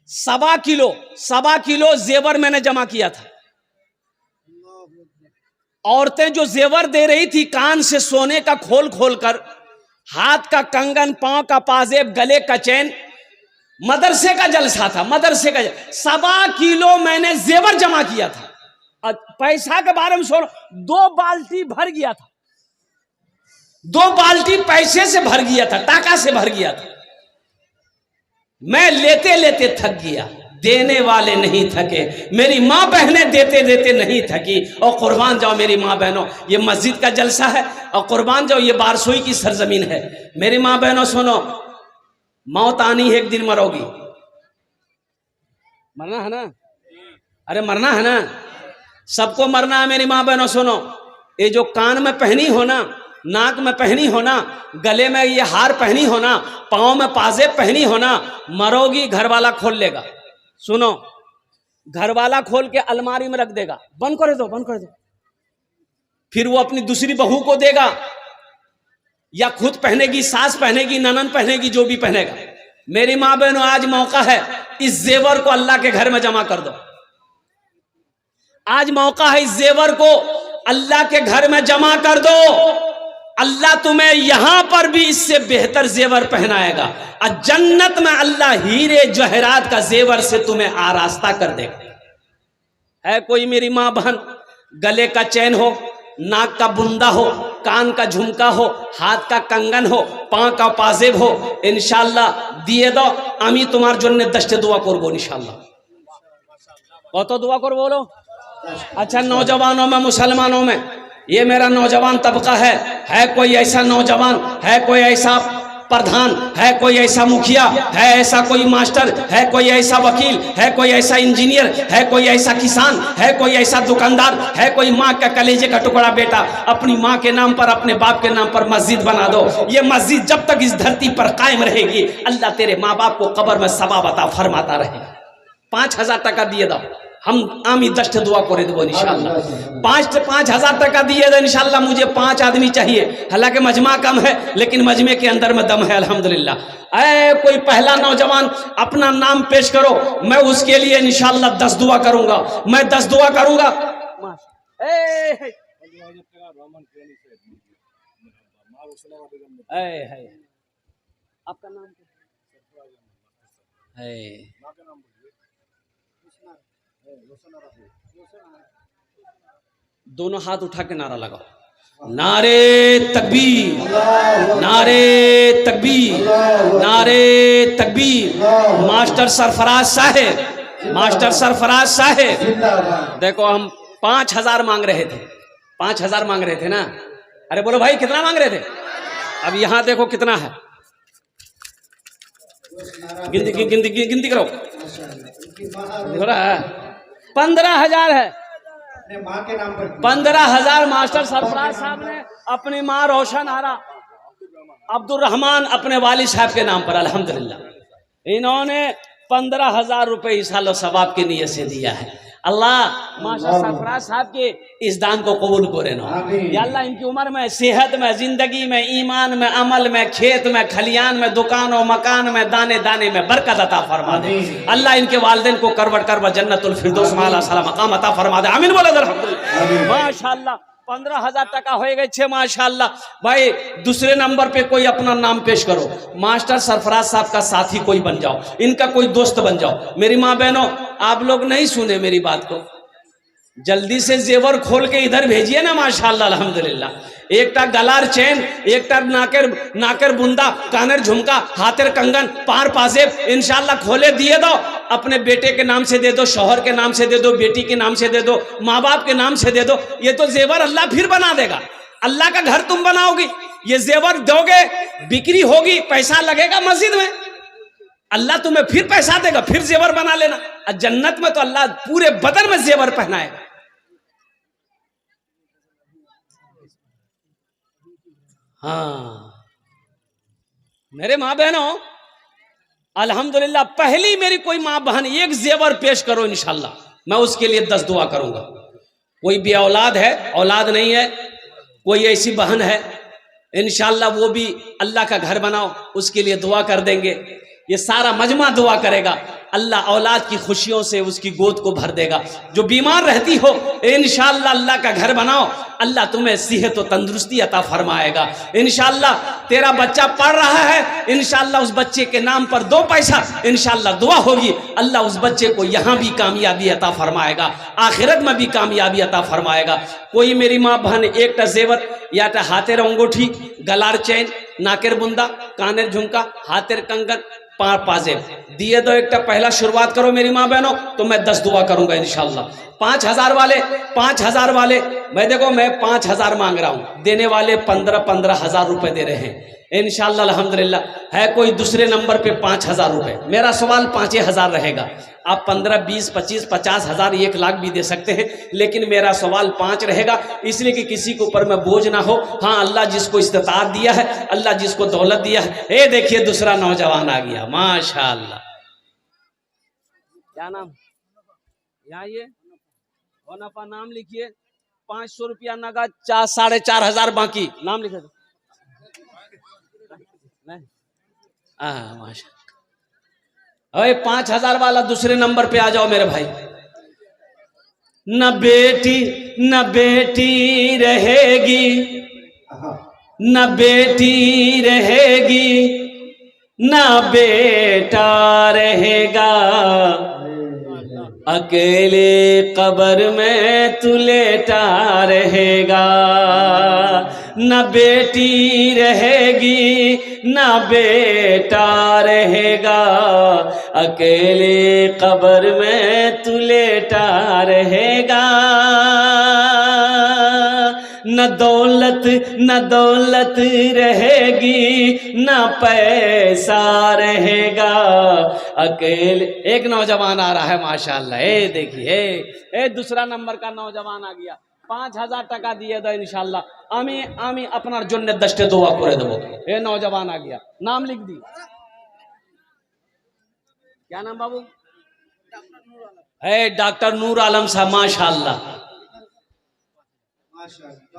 Speaker 1: 1.25 किलो जेवर मैंने जमा किया था। औरतें जो जेवर दे रही थी, कान से सोने का खोल खोल कर, हाथ का कंगन, पांव का पाजेब, गले का चैन, मदरसे का जलसा था, मदरसे का 1.25 किलो मैंने जेवर जमा किया था। और पैसा के बारे में सुनो, 2 बाल्टी भर गया था, 2 बाल्टी पैसे से भर गया था, टाका से भर गया था। मैं लेते लेते थक गया, देने वाले नहीं थके, मेरी माँ बहनें देते देते नहीं थकी। और कुर्बान जाओ मेरी माँ बहनों, ये मस्जिद का जलसा है, और कुर्बान जाओ ये बारसोई की सरजमीन है। मेरी माँ बहनों सुनो, मौत आनी है, एक दिन मरोगी, मरना है ना, अरे मरना है ना, सबको मरना है। मेरी माँ बहनों सुनो, ये जो कान में पहनी हो ना, नाक में पहनी हो ना, गले में ये हार पहनी हो ना, पाँव में पाजेब पहनी हो ना, मरोगी घर वाला खोल लेगा। सुनो, घर वाला खोल के अलमारी में रख देगा, बंद कर दो, बंद कर दो। फिर वो अपनी दूसरी बहू को देगा, या खुद पहनेगी, सास पहनेगी, ननद पहनेगी, जो भी पहनेगा। मेरी माँ बहनों, आज मौका है, इस जेवर को अल्लाह के घर में जमा कर दो। आज मौका है, इस जेवर को अल्लाह के घर में जमा कर दो। अल्लाह तुम्हें यहां पर भी इससे बेहतर जेवर पहनाएगा, और जन्नत में अल्लाह हीरे जवाहरात का जेवर से तुम्हें आरास्ता कर देगा। है कोई मेरी मां बहन, गले का चैन हो, नाक का बुंदा हो, कान का झुमका हो, हाथ का कंगन हो, पांव का पाजेब हो, इंशाल्लाह दिए दो। আমি তোমার জন্য 10টা दुआ করব इंशाल्लाह। কত दुआ করব बोलो? अच्छा, नौजवानों में, मुसलमानों में, ये मेरा नौजवान तबका है कोई ऐसा नौजवान, है कोई ऐसा प्रधान, है कोई ऐसा मुखिया, है ऐसा कोई मास्टर, है कोई ऐसा वकील, है कोई ऐसा इंजीनियर, है कोई ऐसा किसान, है कोई ऐसा दुकानदार, है कोई माँ का कलेजे का टुकड़ा बेटा, अपनी माँ के नाम पर, अपने बाप के नाम पर मस्जिद बना दो। ये मस्जिद जब तक इस धरती पर कायम रहेगी, अल्लाह तेरे माँ बाप को कब्र में सवाब अता फरमाता रहे। 5000 টাকা দিয়ে দাও, আমি 10টা दुआ করে देबो इंशाल्लाह। 5,000 টাকা दिए दो इंशाल्लाह। मुझे 5 आदमी चाहिए, हालांकि मजमा कम है, लेकिन मजमे के अंदर में दम है अल्हम्दुलिल्लाह। कोई पहला नौजवान अपना नाम पेश करो, मैं उसके लिए इंशाल्लाह 10 दुआ करूंगा, मैं 10 दुआ करूंगा। आपका नाम है? दोनों हाथ उठा के नारा लगाओ, नारे तकबीर, नारे तकबीर, नारे तकबीर। मास्टर सरफराज साहेब, मास्टर सरफराज साहेब, देखो हम 5000 मांग रहे थे, 5000 मांग रहे थे ना। अरे बोलो भाई, कितना मांग रहे थे? अब यहां देखो कितना है, गिनती करो, हो रहा है 15,000 है। 15,000 मास्टर सरफराज साहब ने अपनी माँ रोशन आरा अब्दुल रहमान अपने वालिद साहब के नाम पर अल्हम्दुलिल्लाह इन्होंने 15,000 रुपए इस साल सवाब की नीयत से दिया है। अल्लाह मास्टर सरफराज साहब के इस दान को कबूल करे ना। या अल्लाह इनकी उम्र में, सेहत में, जिंदगी में, ईमान में, अमल में, खेत में, खलियान में, दुकानों मकान में, दाने दाने में बरकत अता फरमा दे। अल्लाह इनके वालिदैन को करवट करवट जन्नतुल फिरदौस में आला साला मकाम अता फरमा दे। आमीन बोलो अल्हम्दुलिल्लाह। माशाअल्लाह 15,000 টাকা হয়ে গেছে माशाअल्लाह। भाई दूसरे नंबर पे कोई अपना नाम पेश करो, मास्टर सरफराज साहब का साथी कोई बन जाओ, इनका कोई दोस्त बन जाओ। मेरी माँ बहनों, आप लोग नहीं सुने मेरी बात को, जल्दी से जेवर खोल के इधर भेजिए ना माशाअल्लाह अल्हम्दुलिल्लाह। एकटा गलार चैन, एकटा नाकेर बुंदा, कानेर झुमका, हाथेर कंगन, पार पाजेब इंशाल्लाह खोले दिए दो। अपने बेटे के नाम से दे दो, शौहर के नाम से दे दो, बेटी के नाम से दे दो, माँ बाप के नाम से दे दो। ये तो जेवर अल्लाह फिर बना देगा। अल्लाह का घर तुम बनाओगी, ये जेवर दोगे, बिक्री होगी, पैसा लगेगा मस्जिद में, अल्लाह तुम्हें फिर पैसा देगा, फिर जेवर बना लेना। और जन्नत में तो अल्लाह पूरे बदन में जेवर पहनाएगा। हाँ मेरे माँ बहनों, अल्हम्दुलिल्लाह पहली मेरी कोई माँ बहन एक जेवर पेश करो इंशाल्लाह, मैं उसके लिए 10 दुआ करूंगा। कोई भी औलाद है, औलाद नहीं है, कोई ऐसी बहन है, इंशाल्लाह वो भी अल्लाह का घर बनाओ, उसके लिए दुआ कर देंगे। ये सारा मजमा दुआ करेगा। अल्लाह औलाद की खुशियों से उसकी गोद को भर देगा। जो बीमार रहती हो इंशाअल्लाह अल्लाह का घर बनाओ, अल्लाह तुम्हें सेहत और तंदुरुस्ती अता फरमाएगा। इंशाअल्लाह तेरा बच्चा पढ़ रहा है, इंशाअल्लाह उस बच्चे के नाम पर 2 पैसा इंशाअल्लाह दुआ होगी, अल्लाह उस बच्चे को यहाँ भी कामयाबी अता फरमाएगा, आखिरत में भी कामयाबी अता फरमाएगा। कोई मेरी माँ बहन एक टा जेवर या टा हाथेर अंगूठी, गलार चैन, नाकेर बुंदा, कानेर झुमका, हाथेर कंगन, पाजेब दिए दो एक टा पहला शुरुआत करो मेरी माँ बहनों, तो मैं 10 दुआ करूंगा इंशाअल्लाह। 5,000 वाले 5,000 वाले, मैं देखो मैं 5,000 मांग रहा हूँ, देने वाले 15,000 रुपए दे रहे हैं इंशाअल्लाह अल्हम्दुलिल्लाह। है कोई दूसरे नंबर पे 5,000 रुपए, मेरा सवाल 5,000 रहेगा। आप 15, 20, 25, 50,000, 1 लाख भी दे सकते हैं, लेकिन मेरा सवाल 5 रहेगा, इसलिए कि किसी के ऊपर में बोझ ना हो। हाँ, अल्लाह जिसको इस्तिताअत दिया है, अल्लाह जिसको दौलत दिया है। ये देखिए दूसरा नौजवान आ गया, माशाअल्लाह। क्या नाम? यहाँ ये होनापा नाम लिखिए, 500 रुपया नगद, 4,500 बाकी। नाम लिखे माशा। अरे 5,000 वाला दूसरे नंबर पे आ जाओ मेरे भाई। न बेटी रहेगी, न बेटी रहेगी, न बेटा रहेगा, अकेले कब्र में तू लेटा रहेगा। न बेटी रहेगी, न बेटा रहेगा, अकेले कब्र में तू लेटा रहेगा। न दौलत रहेगी, न पैसा रहेगा, अकेले। एक नौजवान आ रहा है माशाअल्लाह, ए देखिए, ए दूसरा नंबर का नौजवान आ गया। 5,000 টাকা দিয়ে দাও ইনশাআল্লাহ। আমি আপনার জন্য 10টা দোয়া করে দেবো। ए नौजवान आ गया, नाम लिख दी। क्या नाम बाबू? डॉक्टर नूर आलम साहब, माशाअल्लाह।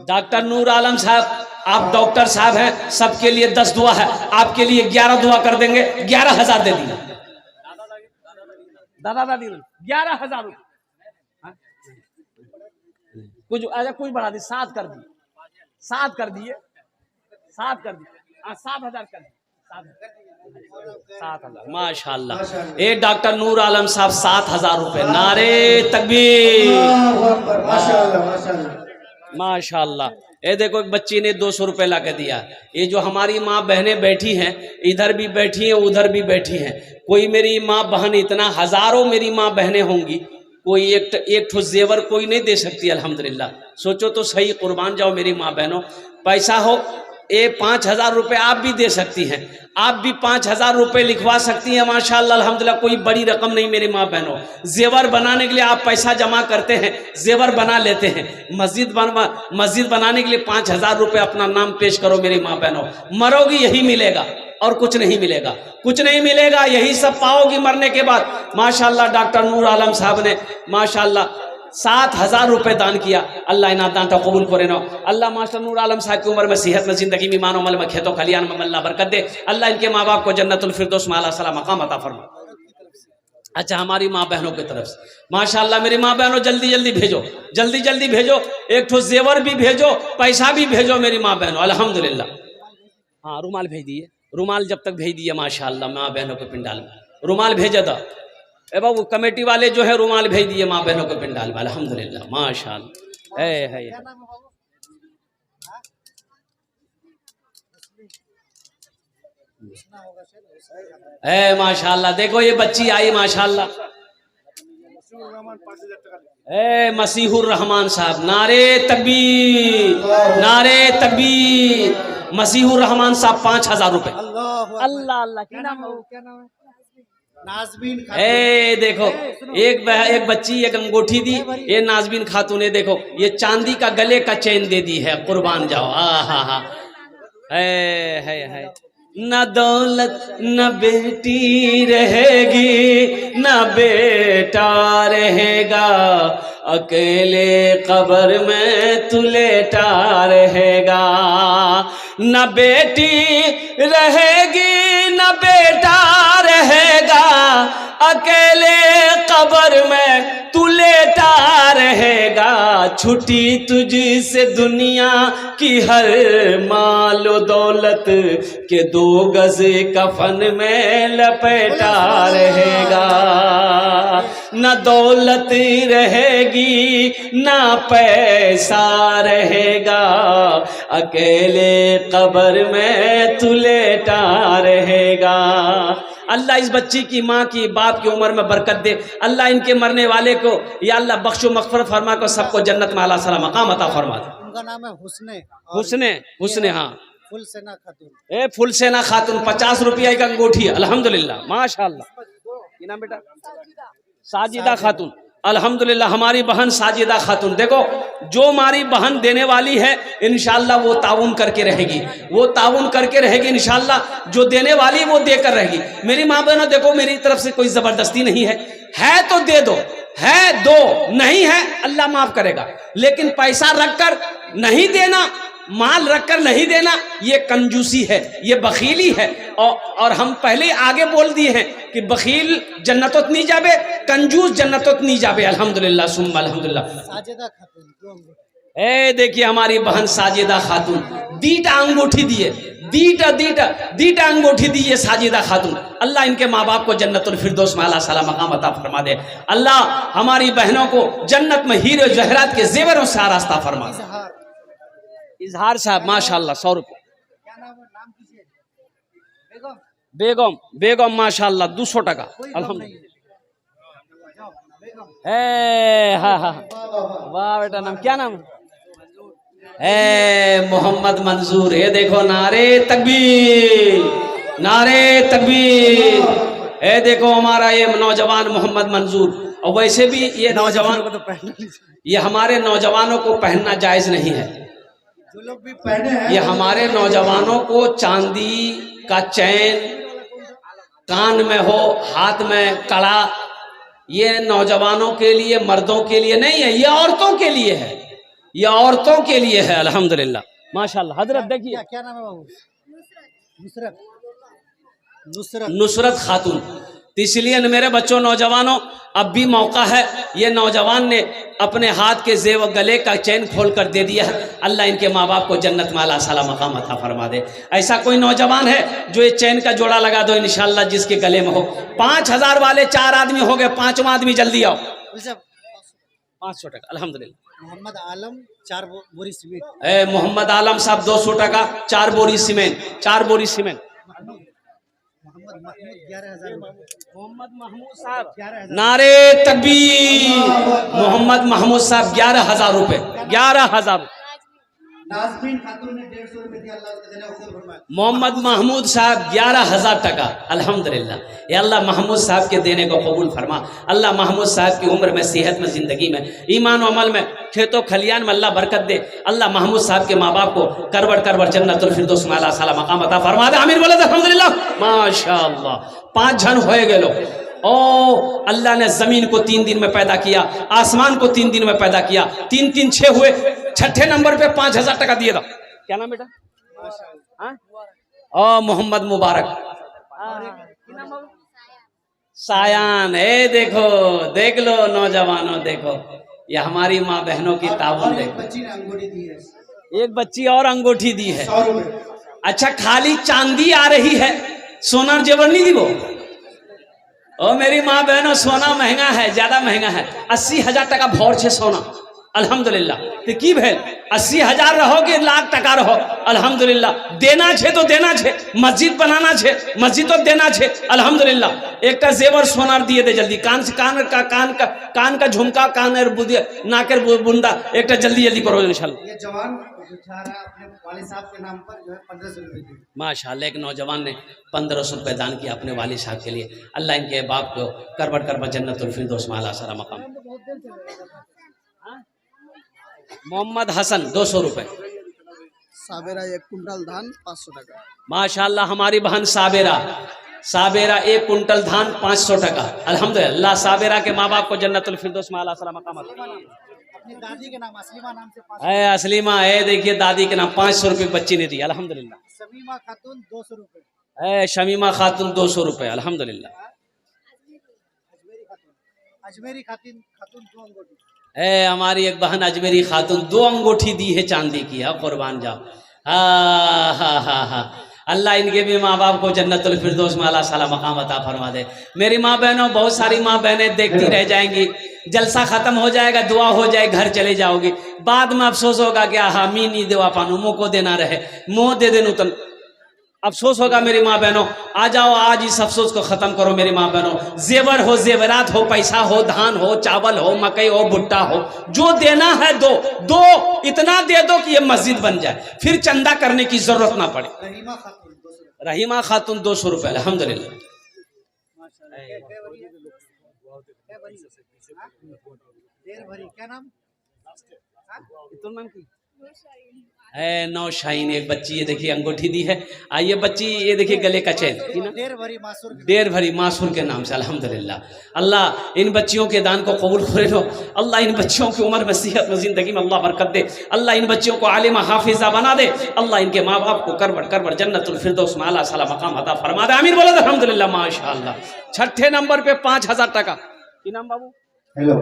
Speaker 1: डॉक्टर नूर आलम साहब, आप डॉक्टर साहब हैं, सबके लिए 10 दुआ है, आपके लिए 11 दुआ कर देंगे। 11,000 दे दिए दादा दादी, 11,000 रुपये। कुछ कुछ बढ़ा दी, 7 कर दिए, 7 कर दिए, 7 कर दिए, 7,000 कर दिए, 7,000 माशाअल्लाह। ए डॉक्टर नूर आलम साहब 7,000 रुपये। नारे तकबीर, माशाअल्लाह। ये देखो एक बच्ची ने 200 रुपये ला के दिया। ये जो हमारी माँ बहनें बैठी हैं, इधर भी बैठी हैं, उधर भी बैठी हैं। कोई मेरी माँ बहन, इतना हजारों मेरी माँ बहनें होंगी, कोई एक ठो जेवर कोई नहीं दे सकती अल्हम्दुलिल्लाह। सोचो तो सही, कुर्बान जाओ मेरी माँ बहनों। पैसा हो, ये 5,000 रुपये आप भी दे सकती हैं, आप भी 5,000 रुपये लिखवा सकती हैं माशाअल्लाह अल्हम्दुलिल्लाह। कोई बड़ी रकम नहीं मेरी माँ बहनों। जेवर बनाने के लिए आप पैसा जमा करते हैं, जेवर बना लेते हैं। मस्जिद बनाने के लिए 5,000 रुपये अपना नाम पेश करो मेरी माँ बहनों। मरोगी यही मिलेगा और कुछ नहीं मिलेगा, कुछ नहीं मिलेगा, यही सब पाओगी मरने के बाद। माशाअल्लाह डॉक्टर नूर आलम साहब ने माशाअल्लाह 7,000 रुपये दान किया। अल्लाह इना दान तो कबूल करे ना। अल्लाह मास्टर नूर आलम साहब की उम्र में, सेहत में, जिंदगी में, मानो मल में, खेतों खलियान में अल्लाह बरकत दे। अल्लाह इनके माँ बाप को जन्नतुल फिरदौस में आला सलाम मकाम अता फरमा। अच्छा, हमारी माँ बहनों की तरफ से माशाअल्लाह, मेरी माँ बहनों जल्दी जल्दी भेजो, जल्दी जल्दी भेजो। एक ठो जेवर भी भेजो, पैसा भी भेजो मेरी माँ बहनों अल्हम्दुलिल्लाह। हाँ, रुमाल भेज दिए, रुमाल जब तक भेज दिए माशाअल्लाह माँ बहनों के पिंडाल में रुमाल भेजे था। ए बाबू कमेटी वाले जो है रुमाल भेज दिए माँ बहनों के पिंडाल में अल्हम्दुलिल्लाह माशाअल्लाह। है माशाअल्लाह। देखो ये बच्ची आई माशाअल्लाह, मसीहुर रहमान साहब। नारे तकबीर, नारे तकबीर। मसीहुर रहमान साहब 5,000 रुपये। अल्लाह अल्लाह, क्या नाम है? नाज़बीन। ए देखो, एक बच्ची एक अंगूठी दी, ये नाज़बीन खातून ने देखो ये चांदी का गले का चेन दे दी है, कुर्बान जाओ। हा है। न दौलत न बेटी रहेगी, न बेटा रहेगा, अकेले कब्र में तू लेटा रहेगा। न बेटी रहेगी, न बेटा रहेगा, अकेले कब्र में तू लेटा रहेगा, छुटी तुझसे दुनिया की हर मालो दौलत के 2 गज कफन में लपेटा रहेगा। न दौलत रहेगी न पैसा रहेगा, अकेले कब्र में तू लेटा रहेगा। अल्लाह इस बच्ची की माँ की बाप की उम्र में बरकत दे। अल्लाह इनके मरने वाले को या अल्लाह बख्शो मग़फ़िरत फरमा को, सबको जन्नत में आला सला मकाम अता फरमा दे।
Speaker 2: उनका नाम है हुस्ने।
Speaker 1: हुस्ने हाँ,
Speaker 2: फुलसेना खातून।
Speaker 1: फुलसेना खातून, 50 रुपया की अंगूठी, अल्हम्दुलिल्लाह माशाअल्लाह। क्या नाम बेटा? साजिदा खातून, अल्हम्दुलिल्लाह हमारी बहन साजिदा खातून। देखो जो हमारी बहन देने वाली है इंशाअल्लाह वो ताउन करके रहेगी, वो ताउन करके रहेगी इंशाअल्लाह। जो देने वाली है वो देकर रहेगी। मेरी माँ बहनों देखो, मेरी तरफ से कोई जबरदस्ती नहीं है तो दे दो, है दो, नहीं है अल्लाह माफ करेगा। लेकिन पैसा रखकर नहीं देना, माल रखकर नहीं देना, ये कंजूसी है, ये बखीली है। और हम पहले आगे बोल दिए हैं कि बखील जन्नतों नहीं जाबे, कंजूस जन्नतों नहीं जाबे। अल्हम्दुलिल्लाह सुम्मा अल्हम्दुलिल्लाह।
Speaker 2: साजिदा खातून,
Speaker 1: देखिए हमारी बहन साजिदा खातून, दीटा अंगूठी दिए, दीटा अंगूठी दिए साजिदा खातून। अल्लाह इनके माँ बाप को जन्नतुल फिरदौस में आला सला मकाम अता फरमा दे। अल्लाह हमारी बहनों को जन्नत में हीरे जहरात के जेवरों से आरास्ता फरमा दे। इजहार साहब माशाअल्लाह 100 रुपये।
Speaker 2: क्या नाम है? नाम कीजिए।
Speaker 1: बेगम माशाअल्लाह 200 टका अल्हम्दुलिल्लाह। हाँ वाह बेटा, नाम क्या नाम है? मोहम्मद मंजूर। ये देखो नारे तकबीर, नारे तकबीर। ये देखो हमारा ये नौजवान मोहम्मद मंजूर। और वैसे भी ये नौजवान, ये हमारे नौजवानों को पहनना जायज नहीं है।
Speaker 2: जो लोग भी पहने हैं,
Speaker 1: ये हमारे नौजवानों को चांदी का चैन, कान में हो, हाथ में कड़ा, ये नौजवानों के लिए, मर्दों के लिए नहीं है, ये औरतों के लिए है, ये औरतों के लिए है। अल्हम्दुलिल्लाह माशाअल्लाह। हजरत देखिए
Speaker 2: क्या नाम है बाबू?
Speaker 1: नुसरत खातून। तो इसलिए मेरे बच्चों, नौजवानों, अब भी मौका है। ये नौजवान ने अपने हाथ के जेब गले का चैन खोल कर दे दिया है। अल्लाह इनके माँ बाप को जन्नत में आला साला मकाम अता फरमा दे। ऐसा कोई नौजवान है जो ये चैन का जोड़ा लगा दो इंशाअल्लाह, जिसके गले में हो। 5000 वाले 4 आदमी हो गए, 5वां आदमी जल्दी आओ। 500 टका अल्हम्दुलिल्लाह।
Speaker 2: मोहम्मद आलम 4 बोरी सीमेंट।
Speaker 1: मोहम्मद आलम साहब 200 टका, 4 बोरी सीमेंट, 4 बोरी सीमेंट।
Speaker 2: मोहम्मद महमूद 11,000।
Speaker 1: मोहम्मद महमूद साहब, नारे तकबीर। मोहम्मद महमूद साहब 11,000 रुपए, 11,000।
Speaker 2: नाज़मीन खातून ने 150 रुपए दिया, अल्लाह उसके देने को फरमाए।
Speaker 1: मोहम्मद महमूद साहब 11,000 टका अल्हम्दुलिल्लाह। ये अल्लाह महमूद साहब के देने को कबूल फरमा। अल्लाह महमूद साहब की उम्र में, सेहत में, ज़िंदगी में, ईमान और अमल में, खेतों खलियान में अल्लाह बरकत दे। अल्लाह महमूद साहब के माँ बाप को करवट जन्नतुल फिरदौस में आला साला मकाम अता फरमा दे। आमीन बोले अल्हम्दुलिल्लाह माशाअल्लाह। 5 जन होए गए लोग। ओ अल्लाह ने जमीन को 3 दिन में पैदा किया, आसमान को 3 दिन में पैदा किया। 3 6 हुए, 6ठे नंबर पे 5,000 टका दिए था। क्या नाम बेटा? मोहम्मद मुबारक सायान। देखो, देख लो नौजवानों, देखो ये हमारी माँ बहनों की ताउन। देखो
Speaker 2: बच्ची ने अंगूठी दी है,
Speaker 1: एक बच्ची और अंगूठी दी है।
Speaker 2: 100 रुपए।
Speaker 1: अच्छा खाली चांदी आ रही है, सोना जेवर नहीं दी वो। ओ मेरी माँ बहनों, सोना महंगा है, ज्यादा महंगा है। 80,000 टका भौर छे सोना अल्हम्दुलिल्लाह। तो की भेल 80,000 रहो कि लाख टका रहो, अल्हम्दुलिल्लाह देना छे तो देना छे। मस्जिद बनाना छे, मस्जिद तो देना छे अल्हम्दुलिल्लाह। एक जेवर सोनार दिए दे जल्दी। कान का झुमका, कान नाकेर बुंदा एक जल्दी करो इंशाल्लाह।
Speaker 2: ये जवान अपने वालिद साहब के नाम पर जो है 1500 रुपए दिए।
Speaker 1: माशाअल्लाह, एक नौजवान ने 1500 रुपए दान किया अपने वालिद साहब के लिए। अल्लाह इनके बाप को करवट जन्नतुल फिरदौस में आला साला मकाम। मोहम्मद हसन 200 रुपए।
Speaker 2: साबेरा 1 कुंटल धान 500 टका।
Speaker 1: माशाअल्लाह हमारी बहन साबेरा 1 कुंटल धान 500 टका अल्हम्दुलिल्लाह। साबेरा के माँ बाप को जन्नतुल फिरदौस में आला साला मकाम।
Speaker 2: अपनी दादी के नाम असलीमा नाम से 500।
Speaker 1: असलीमा देखिए दादी के नाम 500 रुपए बच्ची ने दी अल्हम्दुलिल्लाह।
Speaker 2: शमीमा खातून 200 रुपए।
Speaker 1: शमीमा खातून 200 रुपए अल्हम्दुलिल्लाह।
Speaker 2: अजमेरी खातून खातून 2 अंगूठी।
Speaker 1: हमारी एक बहन अजमेरी खातून 2 अंगूठी दी है चांदी की। हाँ कुर्बान जाओ। हा। अल्लाह इनके भी माँ बाप को जन्नतुल फिरदौस में अल्लाह साला मकाम अता फरमा दे। मेरी माँ बहनों, बहुत सारी माँ बहनें देखती रह जाएंगी, जलसा खत्म हो जाएगा, दुआ हो जाए, घर चले जाओगी, बाद में अफसोस होगा कि हामी नहीं देवा पानू, मुँह को देना रहे, मुँह दे देनु तन अफसोस होगा। मेरी माँ बहनों आ जाओ, आज इस अफसोस को खत्म करो। मेरी माँ बहनों, जेवर हो, जेवरात हो, पैसा हो, धान हो, चावल हो, मकई हो, भुट्टा हो, जो देना है दो, इतना दे दो कि ये मस्जिद बन जाए, फिर चंदा करने की जरूरत ना पड़े।
Speaker 2: रहीमा खातून 200।
Speaker 1: रहीमा खातून 200 रुपए, अल्हम्दुलिल्लाह।
Speaker 2: देर भरी क्या नाम?
Speaker 1: है नौशाहीन, एक बच्ची, ये देखिए अंगूठी दी है। ये बच्ची, ये देखिए गले का चैन,
Speaker 2: देर भरी मासूर।
Speaker 1: देर भरी मासूर के नाम से, अल्हम्दुलिल्लाह। अल्लाह इन बच्चियों के दान को कबूल करे लो। अल्लाह इन बच्चियों की उम्र में, सेहत में, जिंदगी में अल्लाह बरकत दे। अल्लाह इन बच्चियों को आलिमा हाफिजा बना दे। अल्लाह इनके माँ बाप को करबड़ जन्नतुल फिरदौस में अल्लाह साला मकाम अता फरमा दे। आमीन बोलो अल्हम्दुलिल्लाह, माशाअल्लाह। छठे नंबर पे 5000 टका। की नाम बाबू?
Speaker 2: हेलो,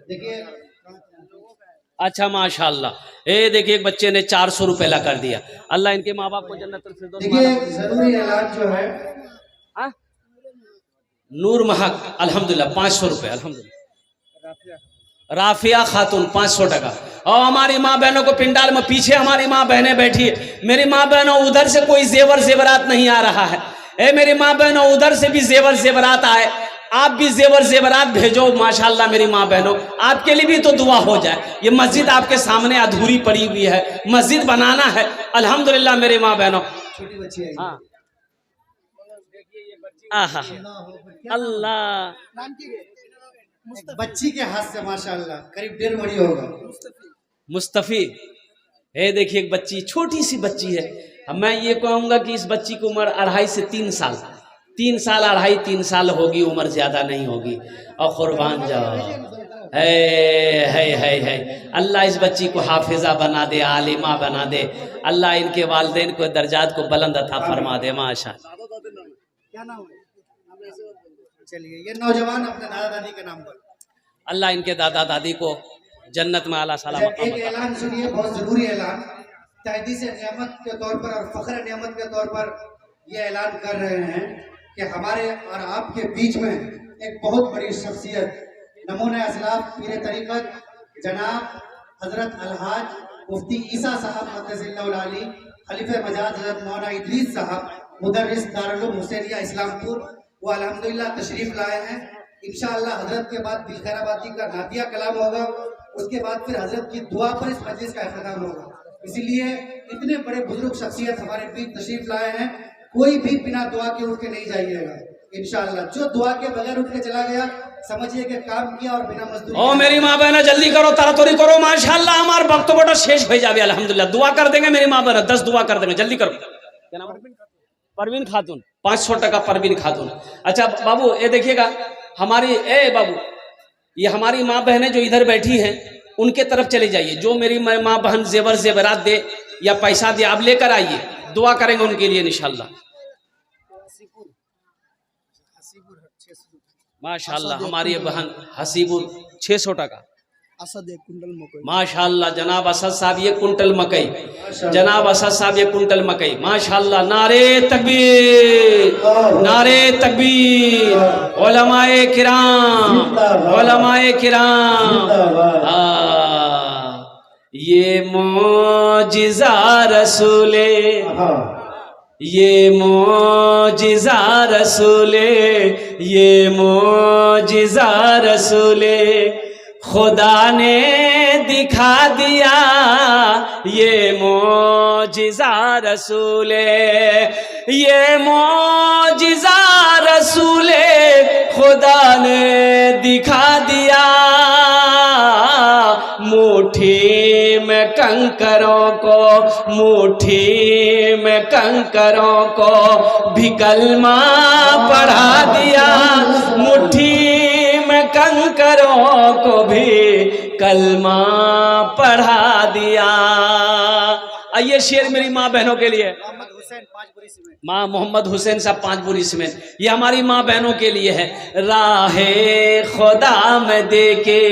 Speaker 2: देखिए।
Speaker 1: अच्छा माशाअल्लाह। ये देखिए एक बच्चे ने 400 रुपए ला कर दिया। अल्लाह इनके माँ बाप को जन्नतुल फिरदौस।
Speaker 2: देखिए जरूरी ऐलान जो है,
Speaker 1: नूर महक अल्हम्दुलिल्लाह 500 रुपए, अल्हम्दुलिल्लाह। राफिया खातून 500 टका। और हमारी माँ बहनों को पिंडाल में पीछे हमारी माँ बहनें बैठी है। मेरी माँ बहनों, उधर से कोई जेवरात नहीं आ रहा है। मेरी माँ बहनों, उधर से भी जेवरात आए, आप भी जेवरात भेजो माशाल्लाह। मेरी माँ बहनों, आपके लिए भी तो दुआ हो जाए। ये मस्जिद आपके सामने अधूरी पड़ी हुई है, मस्जिद बनाना है अल्हम्दुलिल्लाह। मेरी माँ बहनों,
Speaker 2: छोटी बच्ची है।
Speaker 1: हाँ, आहा, अल्लाह,
Speaker 2: बच्ची के हाथ से माशाल्लाह करीब 1.5 भरी होगा।
Speaker 1: मुस्तफी। देखिए एक बच्ची, छोटी सी बच्ची है। अब मैं ये कहूँगा कि इस बच्ची की उम्र 2.5 से 3 साल, 3 साल होगी, उम्र ज्यादा नहीं होगी। और कुर्बान जाओ, है अल्लाह इस बच्ची को हाफिजा बना दे, आलिमा बना दे। अल्लाह इनके वालिदैन को दर्जात को बुलंद अता फरमा दे। माशाअल्लाह।
Speaker 2: क्या नाम है? चलिए, ये नौजवान अपने दादा दादी के नाम पर।
Speaker 1: अल्लाह इनके दादा दादी को जन्नत में आला साला मकाम।
Speaker 2: एक ऐलान सुनिए, बहुत जरूरी ऐलान। तहदीस नियामत के तौर पर और फख्र नियामत के तौर पर ये ऐलान कर रहे हैं कि हमारे और आपके बीच में एक बहुत बड़ी शख्सियत, नमूने असलाफ पीर तरीक़त जनाब हजरत अलहाज मुफ्ती ईसा साहब मद्दसिल्लाहुल आली, खलीफे मजाज हजरत मौलाना इदरीस साहब, मुदर्रिस दारुल उलूम हुसैनिया इस्लामपुर, वो अल्हम्दुलिल्लाह तशरीफ लाए हैं। इंशाअल्लाह हजरत के बाद बिलखैराबादी का नातिया कलाम होगा, उसके बाद फिर हजरत की दुआ पर इस मजलिस का इख्तिताम होगा। इसीलिए इतने बड़े बुजुर्ग शख्सियत हमारे बीच तशरीफ लाए हैं, कोई भी बिना दुआ के उठ के नहीं जाइएगा इंशाअल्लाह। जो दुआ के बगैर उठ के चला गया, समझिए कि काम किया और बिना मजदूरी।
Speaker 1: ओ मेरी माँ बहना, जल्दी करो, तारातोरी करो माशाअल्लाह। हमारे वक्त बड़ा शेष हो जावे अल्हम्दुलिल्लाह। दुआ कर देंगे मेरी माँ बहना, 10 दुआ कर देंगे, जल्दी करो। क्या नाम? परवीन खातून, 500 टका परवीन खातून। अच्छा बाबू, ये देखिएगा हमारी, बाबू, ये हमारी माँ बहनें जो इधर बैठी हैं, उनके तरफ चले जाइए। जो मेरी माँ बहन जेवरात दे या पैसा दे, आप लेकर आइए, दुआ करेंगे उनके लिए इंशाअल्लाह। माशाअल्लाह हमारी ये बहन हसीबुल 600 टका।
Speaker 2: असद 1 कुंटल मकई।
Speaker 1: माशाअल्लाह जनाब असद साहब 1 कुंटल मकई, जनाब असद साहब 1 कुंटल मकई। माशाअल्लाह, नारे तकबीर, नारे तकबीर। उलमाए किराम, उलमाए किराम। ये मौजिज़ा रसूले, ये मौजिज़ा रसूले, ये मौजिज़ा रसूले खुदा ने दिखा दिया। ये मौजिज़ा रसूले, ये मौजिज़ा रसूले खुदा ने दिखा दिया। मुट्ठी में कंकरों को, मुट्ठी में कंकरों को भी कलमा पढ़ा दिया। मुट्ठी में कंकरों को भी कलमा पढ़ा दिया। ये शेर मेरी माँ बहनों के लिए।
Speaker 2: मोहम्मद हुसैन 5 बुरी सीमेंट।
Speaker 1: माँ मोहम्मद हुसैन साहब 5 बुरी सीमेंट, ये हमारी माँ बहनों के लिए है। राहे खुदा में देके,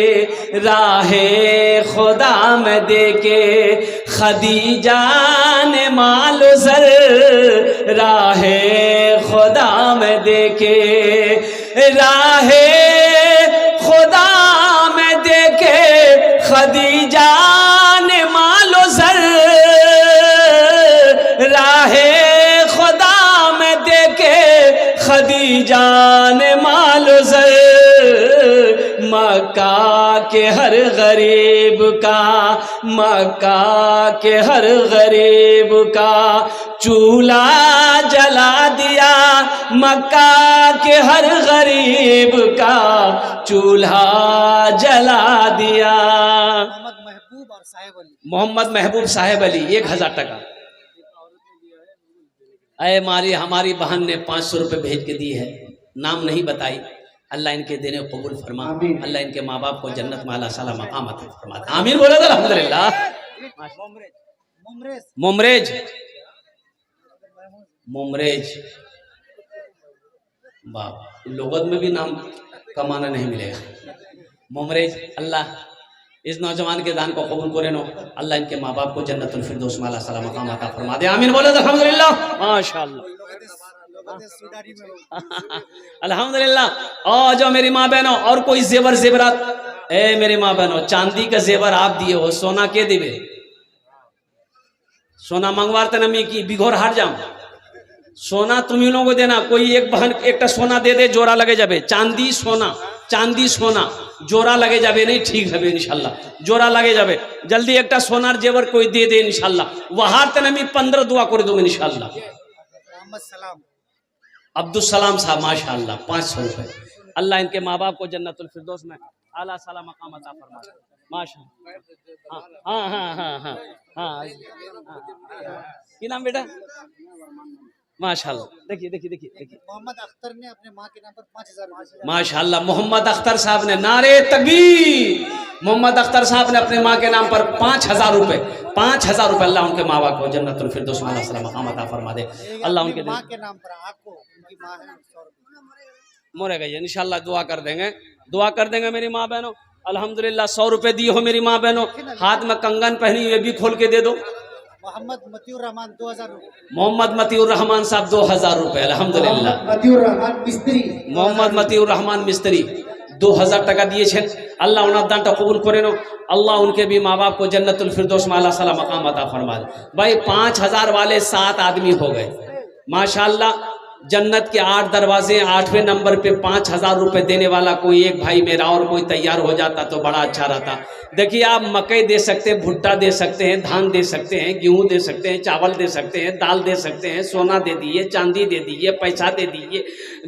Speaker 1: राहे खुदा में देके खदीजा ने मालो सर, राहे खुदा में देके, राहे खुदा में देके खदीजा ने मालो सर, राहे खुदा में देके खदीजा ने मालो सर, मक्का के हर गरीब का, मक्का के हर गरीब का चूल्हा जला दिया, मक्का के हर गरीब का चूल्हा जला दिया।
Speaker 2: मोहम्मद महबूब और साहेब अली,
Speaker 1: मोहम्मद महबूब साहेब अली 1000 टका। अरे हमारी बहन ने 500 रुपये भेज के दी है, नाम नहीं बताई। अल्लाह इनके देने को कबूल फरमा, अल्लाह इनके माँ बाप को जन्नत में अल्लाह साला मकाम अता फरमा। आमीन बोला था अल्हम्दुलिल्लाह। मुमरेज, मुमरेज बाप, लोगत में भी नाम कमाना नहीं मिलेगा। मुमरेज, अल्लाह इस नौजवान के दान को कबूल करे नो, अल्लाह इनके माँ बाप को जन्नतुल फिरदौस में अल्लाह साला मकाम अता फरमा दे। आमीन बोला था अल्हम्दुलिल्लाह, माशाअल्लाह अल्हम्दुलिल्लाह। और जो मेरी माँ बहनों, और कोई जेवर जेवरात, ए मेरी माँ बहनों, चांदी का जेवर आप दिए हो, सोना के दिवे, सोना मंगवाते नमी की बिघोर हाट जाम, सोना तुम लोगों को देना। कोई एक बहन एक सोना दे दे, जोड़ा लगे जाबे, चांदी सोना, चांदी सोना जोड़ा लगे जाबे, नहीं ठीक है इंशाल्लाह, जोड़ा लगे जाबे। जल्दी एक सोनार जेवर कोई दे दे इंशाल्लाह। वहां तनमी 15 दुआ कर दूंगा इंशाल्लाह। अब्दुल सलाम साहब माशाअल्लाह 500 रुपए, अल्लाह इनके माँ बाप को जन्नतुल फिरदौस में आला साला मकाम अता फरमा माशाअल्लाह। हाँ हाँ हाँ हाँ हाँ, क्या नाम बेटा? माशाअल्लाह, देखिए देखिए देखिए देखिए,
Speaker 2: मोहम्मद अख्तर ने अपने माँ के नाम पर 5000
Speaker 1: माशाअल्लाह। मोहम्मद अख्तर साहब ने, नारे तकबीर, मोहम्मद अख्तर साहब ने अपने माँ के नाम पर 5000 रुपए, 5000 रुपए, अल्लाह उनके माँ बाप को जन्नतुल फिरदौस में अल्लाह साला मकाम अता फरमा दे। अल्लाह उनके
Speaker 2: माँ के नाम पर आपको, उनकी माँ है 100 रुपए
Speaker 1: मोरे गई इंशाल्लाह, दुआ कर देंगे, दुआ कर देंगे मेरी माँ बहनों। अल्हम्दुलिल्लाह 100 रुपए दिए हो मेरी माँ बहनों, हाथ में कंगन पहनी हुई भी खोल के दे दो।
Speaker 2: मोहम्मद मतीउर रहमान 2000 रुपए,
Speaker 1: मोहम्मद मतीउर रहमान साहब 2000 रुपए, अल्हम्दुलिल्लाह।
Speaker 2: मतीउर रहमान मिस्त्री,
Speaker 1: मोहम्मद मतीउर रहमान मिस्त्री 2000 টাকা দিয়েছেন, আল্লাহ ওনার দানটা কবুল করে নো, আল্লাহ उनके भी माँ बाप को जन्नतुल फिरदौस में अल्लाह साला मकाम अता फरमा दे। भाई 5000 वाले 7 आदमी हो गए माशाअल्लाह। जन्नत के 8 दरवाजे, 8वें नंबर पे 5000 रुपए देने वाला कोई एक भाई मेरा और कोई तैयार हो जाता तो बड़ा अच्छा रहता। देखिए आप मकई दे सकते हैं, भुट्टा दे सकते हैं, धान दे सकते हैं, गेहूं दे सकते हैं, चावल दे सकते हैं, दाल दे सकते हैं, सोना दे दिए, चांदी दे दिए, पैसा दे दिए,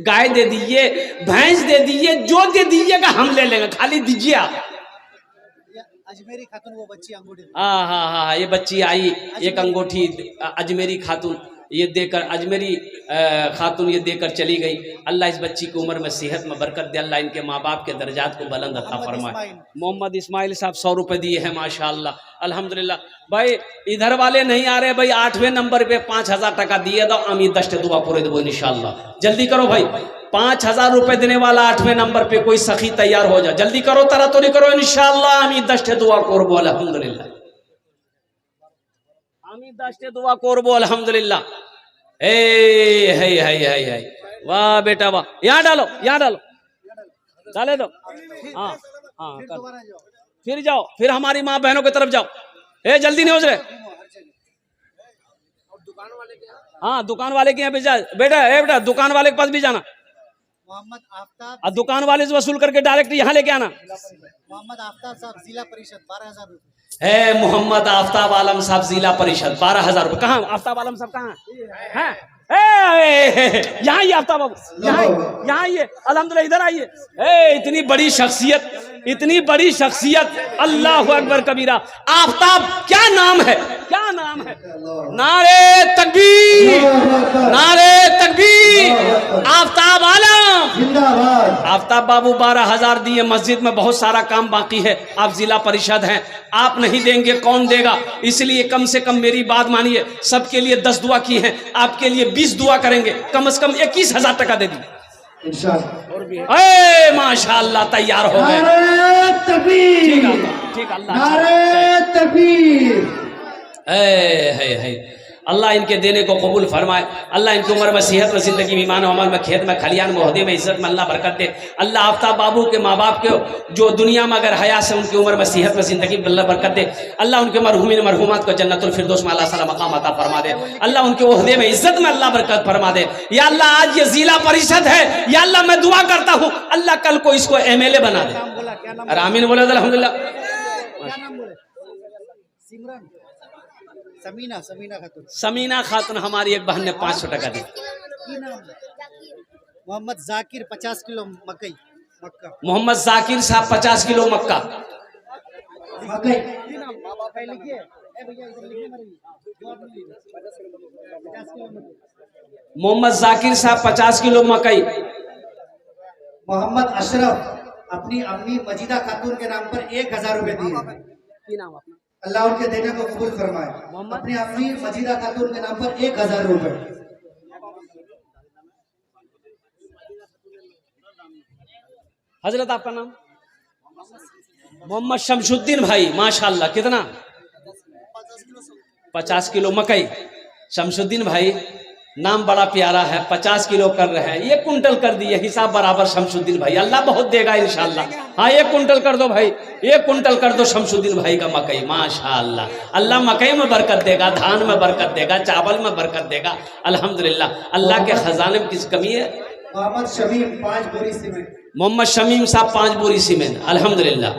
Speaker 1: गाय दे दिए, भैंस दे दिए, जो दे दीजिएगा हम ले लेंगे, खाली दीजिए आप।
Speaker 2: अजमेरी खातून वो बच्ची अंगूठी,
Speaker 1: हाँ हाँ हाँ, ये बच्ची आई एक अंगूठी अजमेरी खातून ये देकर, अजमेरी खातून ये देकर चली गई। अल्लाह इस बच्ची की उम्र में सेहत में बरकत दे, अल्लाह इनके माँ बाप के दर्जात को बुलंद अता फरमाए। मोहम्मद इस्माइल साहब 100 रुपए दिए हैं माशाअल्लाह, अल्हम्दुलिल्लाह। भाई इधर वाले नहीं आ रहे भाई, 8वें नंबर पे 5000 টাকা दिए दो, আমি 10 दुआ করে দেবো इंशाअल्लाह। जल्दी करो भाई, 5000 रुपए देने वाला 8वें नंबर पे कोई सखी तैयार हो जाए, जल्दी करो, तरातरी करो इंशाअल्लाह। আমি 10 दुआ করব আলহামদুলিল্লাহ, আমি 10 दुआ করব আলহামদুলিল্লাহ। है वाह बेटा वाह, यहाँ डालो, यहाँ डालो, डाले दो। हाँ हाँ, फिर जाओ, फिर हमारी माँ बहनों की तरफ जाओ। ए जल्दी नहीं हो रहे। हाँ दुकान वाले के यहाँ पे जा बेटा, बेटा दुकान वाले के पास भी जाना।
Speaker 2: मोहम्मद आफ्ताब,
Speaker 1: और दुकान वाले से वसूल करके डायरेक्ट यहाँ लेके आना।
Speaker 2: मोहम्मद आफ्ताब साहब जिला परिषद 12000 रुपए
Speaker 1: है। मोहम्मद आफ्ताब आलम साहब जिला परिषद 12000 रुपए। कहाँ आफ्ताब आलम साहब कहाँ है? यहाँ ही आफ्ताब बाबू, यहाँ ये अल्हम्दुलिल्लाह, इधर आइए। इतनी बड़ी शख्सियत, इतनी बड़ी शख्सियत, अल्लाह अकबर कबीरा। आफ्ताब क्या नाम है, क्या नाम है? नारे तकबीर, नारे तकबीर। आफ्ताब आलम
Speaker 2: जिंदाबाद।
Speaker 1: आफ्ताब बाबू 12,000 दिए, मस्जिद में बहुत सारा काम बाकी है, आप जिला परिषद हैं, आप नहीं देंगे कौन देगा, इसलिए कम से कम मेरी बात मानिए, सबके लिए 10 दुआ की है, आपके लिए 20 दुआ करेंगे, कम से कम 21,000 टका दे दी।
Speaker 2: इंशाअल्लाह।
Speaker 1: माशाअल्लाह तैयार हो गए।
Speaker 2: नारे तकबीर,
Speaker 1: ठीक अल्लाह।
Speaker 2: नारे तकबीर।
Speaker 1: है अल्लाह इनके देने को कबूल फरमाए, अल्लाह इनकी उम्र में सेहत में जिंदगी में ईमान अमल में खेत में खलियान में ओहदे में इज्जत में अल्लाह बरकत दे। अल्लाह आफ्ताब बाबू के माँ बाप के जो दुनिया में अगर हया से उनकी उम्र में सेहत में जिंदगी में अल्लाह बरकत दे। अल्लाह उनके मरहूमिन मरहूमात को जन्नतुल फिरदौस में अल्लाह ताला मकाम अता फरमा दे। अल्लाह उनके ओहदे में इज्जत में अल्लाह बरकत फरमा दे। या अल्लाह आज ये जिला परिषद है, या अल्लाह मैं दुआ करता हूँ अल्लाह कल को इसको MLA बना दे। और आमीन बोले अल्हम्दुलिल्लाह। समीना खातून हमारी एक बहन ने 500 टका दी।
Speaker 2: मोहम्मद जाकिर 50 किलो मकई मक्का।
Speaker 1: मोहम्मद जाकिर साहब 50 किलो मक्का। मोहम्मद जाकिर साहब 50 किलो मकई।
Speaker 2: मोहम्मद अशरफ अपनी अम्मी मजीदा खातून के नाम पर 1,000 रुपए दिए। अल्लाह उनके देने को कबूल फरमाए। अपनी अम्मी मजीदा खातून के नाम पर 1,000 रुपए।
Speaker 1: हजरत आपका नाम? मोहम्मद शमशुद्दीन भाई, माशाल्लाह। कितना? 50 किलो मकई। शमशुद्दीन भाई नाम बड़ा प्यारा है, 50 किलो कर रहे हैं, 1 कुंटल कर दिए, हिसाब बराबर शमशुद्दीन भाई, अल्लाह बहुत देगा इंशाल्लाह। हाँ 1 कुंटल कर दो भाई, 1 कुंटल कर दो शमशुद्दीन भाई का मकई, माशाल्लाह। अल्लाह मकई में बरकत देगा, धान में बरकत देगा, चावल में बरकत देगा, अल्हम्दुलिल्लाह। अल्लाह के खजाने में किसी कमी है?
Speaker 2: मोहम्मद शमीम 5 बोरी सीमेंट।
Speaker 1: मोहम्मद शमीम साहब 5 बोरी सीमेंट, अल्हम्दुलिल्लाह।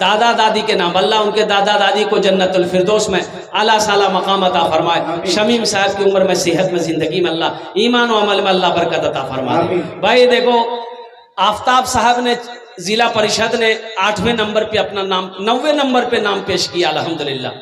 Speaker 1: दादा दादी के नाम, अल्लाह उनके दादा दादी को जन्नतुल फिरदौस में आला साला मकाम अता फरमाए। शमीम साहब की उम्र में सेहत में जिंदगी में अल्लाह ईमान और अमल में अल्लाह बरकत अता फरमाए। भाई देखो आफ्ताब साहब ने जिला परिषद ने 8वें नंबर पे अपना नाम, 9वें नंबर पे नाम पेश किया अल्हम्दुलिल्लाह।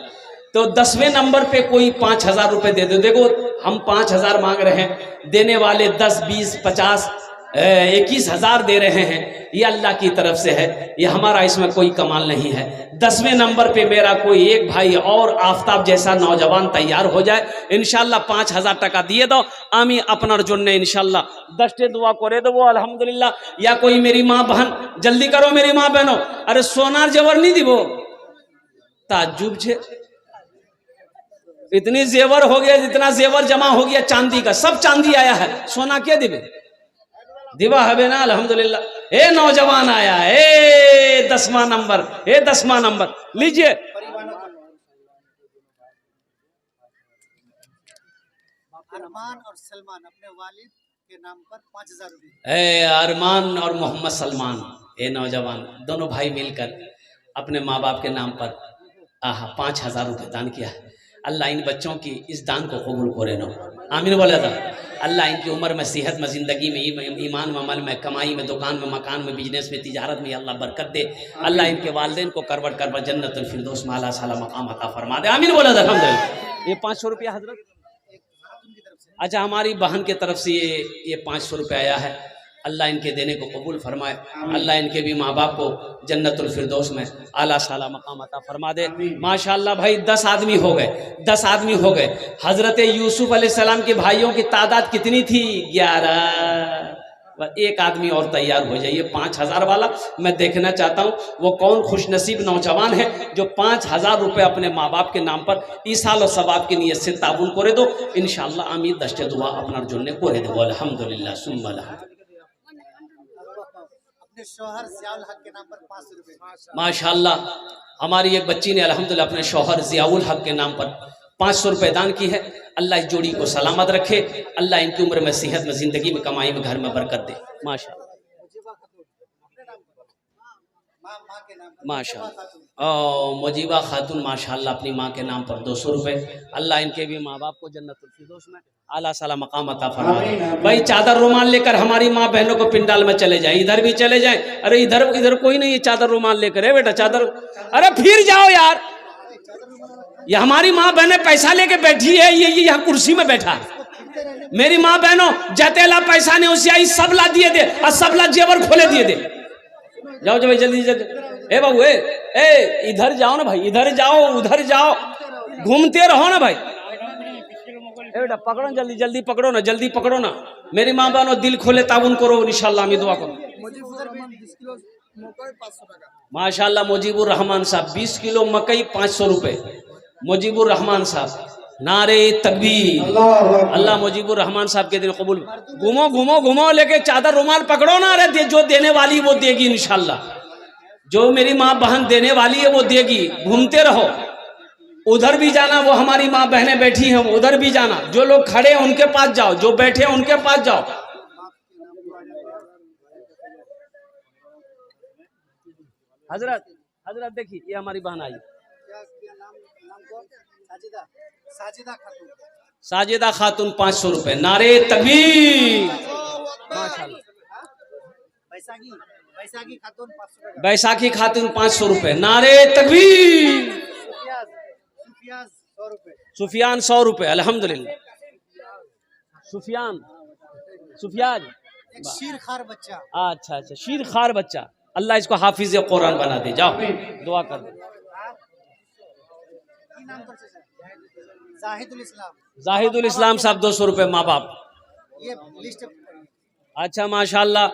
Speaker 1: तो 10वें नंबर पे कोई 5,000 रुपए दे दो। देखो हम 5,000 मांग रहे हैं, देने वाले 10, 20, 50, 21,000 दे रहे हैं, ये अल्लाह की तरफ से है, ये हमारा इसमें कोई कमाल नहीं है। 10वें नंबर पे मेरा कोई एक भाई और आफ्ताब जैसा नौजवान तैयार हो जाए, इंशाल्लाह 5,000 टका दिए दो, आमी अपना जुड़ने इंशाल्लाह 10 दुआ करे दो अल्हम्दुलिल्लाह। या कोई मेरी माँ बहन जल्दी करो, मेरी माँ बहनों, अरे सोनार जेवर नहीं दिबो, ताज्जुब छे, इतनी जेवर हो गया, जितना जेवर जमा हो गया चांदी का, सब चांदी आया है, सोना क्या दिबे? दिवा हबे ना अल्हम्दुलिल्लाह। ए नौजवान आया, ए 10वां नंबर, ए 10वां नंबर लीजिए।
Speaker 2: अरमान और सलमान अपने वालिद के नाम पर 5,000 रुपए।
Speaker 1: ए अरमान और मोहम्मद सलमान, ए नौजवान दोनों भाई मिलकर अपने माँ बाप के नाम पर 5,000 रुपये दान किया है। अल्लाह इन बच्चों की इस दान को कबूल करे नो, आमीन बोला था। अल्लाह इनकी उम्र में सेहत में ज़िंदगी में ईमान में अमल में कमाई में दुकान में मकान में बिजनेस में तिजारत में अल्लाह बरकत दे। अल्लाह इनके वालिदैन को करवट कर जन्नतुल फिरदौस में आला साला मकाम अता फरमा दे, आमीन बोला था अल्हम्दुलिल्लाह। ये 500 रुपया हजरत, अच्छा हमारी बहन की तरफ से ये 500 रुपया आया है, अल्लाह इनके देने को कबूल फरमाए। अल्लाह इनके भी माँ बाप को जन्नतुल फिरदौस में आला साला मकाम अता फरमा दे। माशाअल्लाह भाई 10 आदमी हो गए, 10 आदमी हो गए। हज़रत यूसुफ अलैहिस्सलाम के भाइयों की तादाद कितनी थी? 11। एक आदमी और तैयार हो जाइए 5,000 वाला। मैं देखना चाहता हूँ वो कौन खुशनसीब नौजवान है जो 5,000 रुपये अपने माँ बाप के नाम पर ईसाल और सवाब की नीयत से ताबुन करे दो। इंशाअल्लाह आमीन दस्ते दुआ अपना जुड़ने करे दो अल्हम्दुलिल्लाह सुम्मा अल्हम्दुलिल्लाह।
Speaker 2: शौहर ज़ियाउल हक के नाम पर 500 रुपए।
Speaker 1: माशाअल्लाह हमारी एक बच्ची ने अल्हम्दुलिल्लाह अपने शौहर ज़ियाउल हक के नाम पर 500 रुपये दान की है। अल्लाह इस जोड़ी को सलामत रखे, अल्लाह इनकी उम्र में सेहत में ज़िंदगी में कमाई में घर में बरकत दे। माशाअल्लाह माशाअल्लाह। मुजीबा खातून माशाअल्लाह अपनी माँ के नाम पर 200 रुपये। अल्लाह इनके भी माँ बाप को जन्नतुल फिरदौस में आला साला मकाम अता फरमाए। भाई चादर रुमाल लेकर हमारी माँ बहनों को पिंडाल में चले जाए, इधर भी चले जाए। अरे इधर कोई नहीं है चादर रुमाल लेकर, है बेटा चादर, अरे फिर जाओ यार, ये हमारी माँ बहनें पैसा लेके बैठी है, ये यहाँ कुर्सी में बैठा है। मेरी माँ बहनों, जतेला पैसा नहीं उसे आई सब ला दिए दे और सब ला जेवर खोले दिए दे। जाओ भाई जल्दी जल्दी। ए बाबू ए इधर जाओ ना भाई, इधर जाओ उधर जाओ, घूमते रहो ना भाई। ए बेटा पकड़ो जल्दी जल्दी पकड़ो ना, जल्दी पकड़ो ना। मेरी माँ बहनों दिल खोले ताउन करो इंशाल्लाह, मैं दुआ करो। माशाल्लाह मुजीबुर रहमान साहब 20 किलो मकई 500 रुपए। मुजीबुर रहमान साहब, नारे तकबीर। अल्लाह मुजीबुर रहमान साहब के दिन कबूल। घूमो घूमो घूमो, लेके चादर रुमाल पकड़ो ना। अरे जो देने वाली वो देगी इंशाल्लाह, जो मेरी माँ बहन देने वाली है वो देगी। घूमते रहो, उधर भी जाना, वो हमारी माँ बहनें बैठी हैं उधर भी जाना। जो लोग खड़े हैं उनके पास जाओ, जो बैठे हैं उनके पास जाओ। हजरत हजरत देखिए ये हमारी बहन आई, साजिदा खातून 500 रुपए। नारे तकबीर। माशाल्लाह। बैसाखी खातून 500 रुपए। नारे तकबीर। सुफियान 100 रुपए। अल्हम्दुलिल्लाह। सुफियान
Speaker 2: शीर खार बच्चा।
Speaker 1: अच्छा अच्छा, शीर खार बच्चा। अल्लाह इसको हाफिज कुरान बना दे। जाओ दुआ कर दो। जाहिदुल इस्लाम साहब 200 रुपए माँ बाप।
Speaker 2: ये लिस्ट।
Speaker 1: अच्छा माशाल्लाह,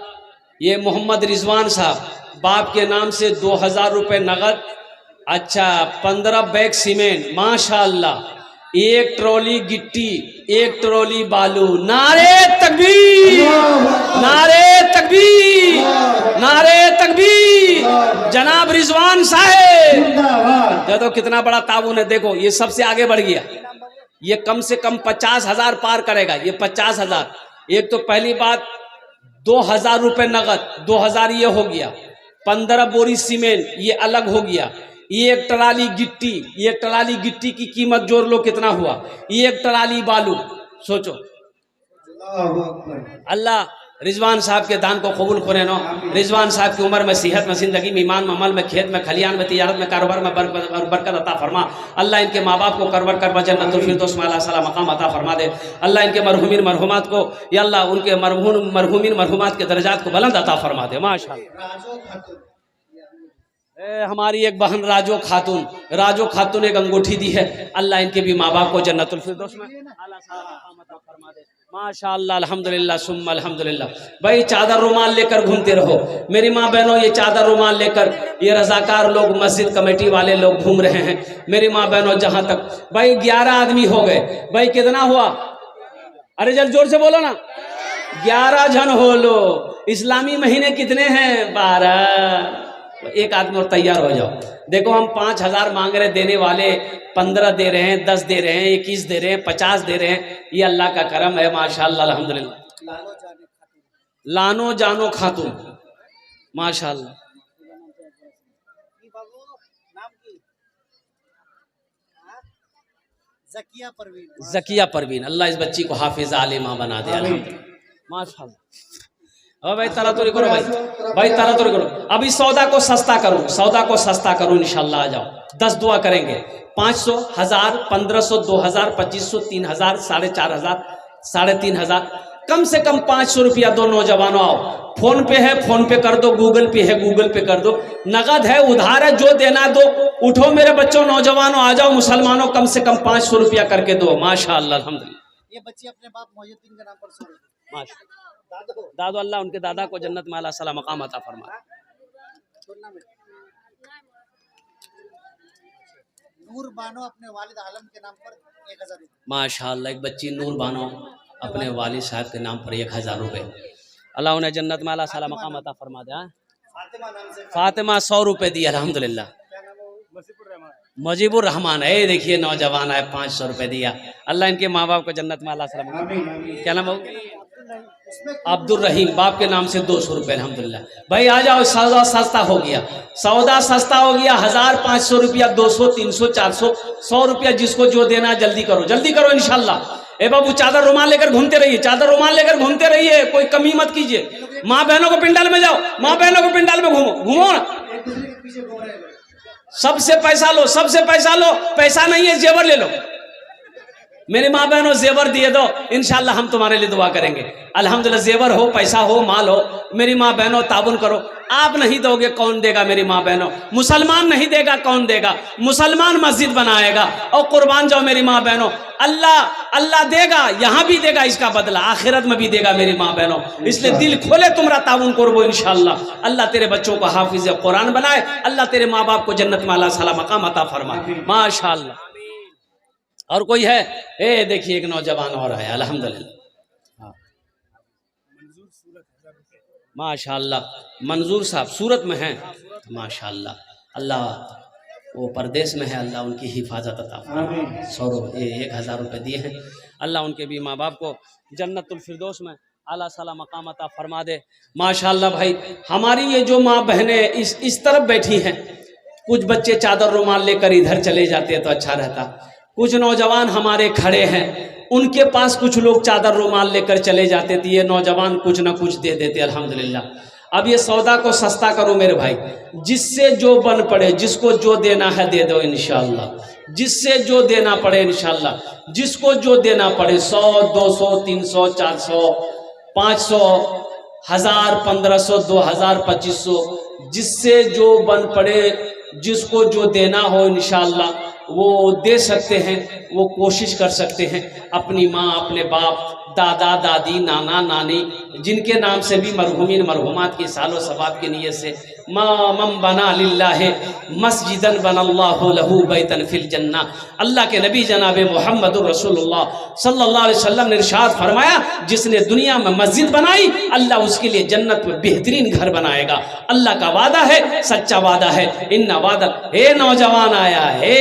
Speaker 1: ये मोहम्मद रिजवान साहब बाप के नाम से 2000 रुपए नगद। अच्छा 15 बैग सीमेंट माशाल्लाह, 1 ट्रॉली गिट्टी, 1 ट्रॉली बालू। नारे तकबीर, नारे तकबीर, नारे तकबीर। जनाब रिजवान साहब देखो कितना बड़ा ताउन है। देखो ये सबसे आगे बढ़ गया, ये कम से कम 50,000 पार करेगा। ये 50,000। एक तो पहली बात 2000 रुपए नगद, 2000 ये हो गया। 15 बोरी सीमेंट ये अलग हो गया। ये 1 ट्राली गिट्टी, ये ट्राली गिट्टी की कीमत जोड़ लो कितना हुआ। ये 1 ट्राली बालू। सोचो। अल्लाह रिजवान साहब के दान को कबूल करे नो। रिजवान साहब की उम्र में, सेहत में, जिंदगी में, ईमान में, अमल में, खेत में, खलियान में, तिजारत में, कारोबार में बरकत अता फरमा। अल्लाह इनके माँ बाप को करवर कर जन्नतुल फिरदौस में अल्लाह मकाम अता फरमा दे। अल्लाह इनके मरहुमीन मरहुमात को, या अल्लाह उनके मरहुमीन मरहुमात के दर्जात को बुलंद अता फरमा दे। माशाअल्लाह। हमारी एक बहन राजो खातून, राजो खातून एक अंगूठी दी है। अल्लाह इनके भी माँ बाप को जन्नतुल फिरदौस में फरमा दे। माशाअल्लाह अल्हम्दुलिल्लाह सुम्मा अल्हम्दुलिल्लाह। भाई चादर रुमाल लेकर घूमते रहो मेरी माँ बहनों। ये चादर रुमाल लेकर ये रजाकार लोग, मस्जिद कमेटी वाले लोग घूम रहे हैं मेरी माँ बहनों। जहां तक भाई 11 आदमी हो गए। भाई कितना हुआ? अरे जल्द जोर से बोलो ना। 11 जन हो लो। इस्लामी महीने कितने हैं? 12। एक आदमी और तैयार हो जाओ। देखो हम 5000 मांग रहे, देने वाले 15 दे रहे हैं, 10 दे रहे हैं, 21 दे रहे हैं, 50 दे रहे हैं। ये अल्लाह का करम है माशाअल्लाह अल्हम्दुलिल्लाह। लानो जानो खातून माशाअल्लाह। जकिया परवीन, अल्लाह इस बच्ची को हाफिज आलिमा बना दे अल्हम्दुलिल्लाह माशाअल्लाह। अब भाई तरातुरी करो भाई तरातुरी करो। अभी सौदा को सस्ता करो, सौदा को सस्ता करो इंशाल्लाह। आ जाओ 10 दुआ करेंगे। 500, 1000, 1500, 2000, 2500, 3000, 4500, 3500, कम से कम 500 रुपया दो नौजवानों। आओ, फोन पे है फोन पे कर दो, गूगल पे है गूगल पे कर दो, नगद है उधार है, जो देना दो। उठो मेरे बच्चों नौजवानों, आ जाओ मुसलमानों, कम से कम 500 रुपया करके दो माशाअल्लाह अल्हम्दुलिल्लाह।
Speaker 2: ये बच्ची अपने बाप मोहिउद्दीन के नाम पर 100 रुपया।
Speaker 1: माशाअल्लाह। दादो अल्लाह उनके दादा को जन्नत में अल्लाह सलाम मकाम अता फरमा।
Speaker 2: नूर बानो अपने वालिद आलम के नाम पर 1000 रुपये।
Speaker 1: माशाअल्लाह। एक बच्ची नूर बानो अपने वालिद साहब के नाम पर 1000 रुपये। अल्लाह उन्हें जन्नत में अल्लाह सलाम मकाम अता फरमा दे। फातिमा 100 रुपये दी अल्हम्दुलिल्लाह। मुजीबुर रहमान है, देखिए नौजवान है, 500 रुपये दिया। अल्लाह इनके माँ बाप को जन्नत में अल्लाह सलाम। क्या नाम है? अब्दुल रहीम, बाप के नाम से 200 रुपये अल्हम्दुलिल्लाह। भाई आ जाओ, सौदा सस्ता हो गया, सौदा सस्ता हो गया। 1500 रुपया, 200, 300, 400, 100 रुपया, जिसको जो देना जल्दी करो, जल्दी करो इंशाल्लाह। ए बाबू चादर रुमाल लेकर घूमते रहिए, चादर रुमाल लेकर घूमते रहिए, कोई कमी मत कीजिए। माँ बहनों को पिंडाल में जाओ, माँ बहनों को पिंडाल में घूमो, घूमो ना। सबसे पैसा लो, सबसे पैसा लो। पैसा नहीं है जेवर ले लो। मेरी माँ बहनों जेवर दिए दो, इंशाल्लाह हम तुम्हारे लिए दुआ करेंगे। अल्हम्दुलिल्लाह जेवर हो, पैसा हो, माल हो, मेरी माँ बहनों ताबुन करो। आप नहीं दोगे कौन देगा मेरी माँ बहनों? मुसलमान नहीं देगा कौन देगा? मुसलमान मस्जिद बनाएगा और कुर्बान जाओ मेरी माँ बहनों। अल्लाह देगा, यहाँ भी देगा इसका बदला, आखिरत में भी देगा मेरी माँ बहनों। इसलिए दिल खोले तुमरा ताबुन करबो इंशाल्लाह। अल्लाह तेरे बच्चों को हाफिज कुरान बनाए, अल्लाह तेरे माँ बाप को जन्नत में अल्लाह सला मकाम अता फरमाए माशाल्लाह। और कोई है? ए देखिए एक नौजवान और है अल्हम्दुलिल्लाह, माशाल्लाह मंजूर साहब सूरत में हैं माशाल्लाह। अल्लाह वो परदेश में है, अल्लाह उनकी हिफाजत अता फरमाए। 1,000 रुपये दिए हैं, अल्लाह उनके भी माँ बाप को जन्नतुल फिरदौस में आला साला मकाम अता फरमा दे माशाल्लाह। भाई हमारी ये जो माँ बहनें इस तरफ बैठी हैं, कुछ बच्चे चादर रुमाल लेकर इधर चले जाते हैं तो अच्छा रहता। कुछ नौजवान हमारे खड़े हैं, उनके पास कुछ लोग चादर रुमाल लेकर चले जाते थे, ये नौजवान कुछ ना कुछ दे देते अल्हम्दुलिल्लाह। अब ये सौदा को सस्ता करो मेरे भाई, जिससे जो बन पड़े, जिसको जो देना है दे दो इंशाल्लाह, जिससे जो देना पड़े इंशाल्लाह, जिसको जो देना पड़े 100 200 300 400 500 1000 1500 2000 2500, जिससे जो बन पड़े, जिसको जो देना हो इंशाल्लाह वो दे सकते हैं, वो कोशिश कर सकते हैं। अपनी माँ, अपने बाप, दादा दादी, नाना नानी, जिनके नाम से भी मरहुमीन मरहुमात की सालो सवाब की नीयत से मम बना लिल्लाह मस्जिदन बनल्लाहु लहू बैतन फिल जन्ना। अल्लाह के नबी जनाब मुहम्मदुर रसूलुल्लाह सल्लल्लाहु अलैहि वसल्लम ने इरशाद फरमाया, जिसने दुनिया में मस्जिद बनाई अल्लाह उसके लिए जन्नत में बेहतरीन घर बनाएगा। अल्लाह का वादा है, सच्चा वादा है। इन्ना वादा। हे नौजवान आया है,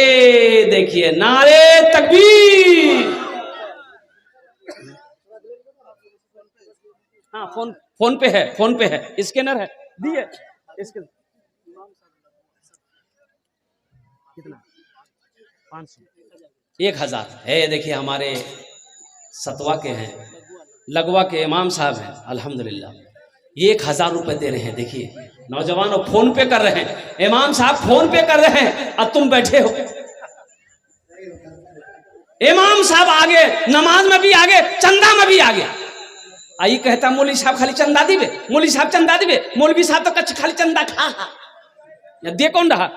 Speaker 1: देखिए नारे तकबीर। हाँ फोन पे है, फोन पे है, स्कैनर है, दिए इसके कितना 500 1000 है। देखिए हमारे सतवा के हैं, लगवा के इमाम साहब हैं अल्हम्दुलिल्लाह, 1000 रुपए दे रहे हैं। देखिए नौजवानों फोन पे कर रहे हैं, इमाम साहब फोन पे कर रहे हैं और तुम बैठे हो। इमाम साहब आगे, नमाज में भी आगे, चंदा में भी आगे। आई कहता मौलवी साहब खाली चंदा दिवे, मौलवी साहब चंदा दिवे, मौलवी साहब तो कच्छ खाली चंदा खा दे कौन रहा?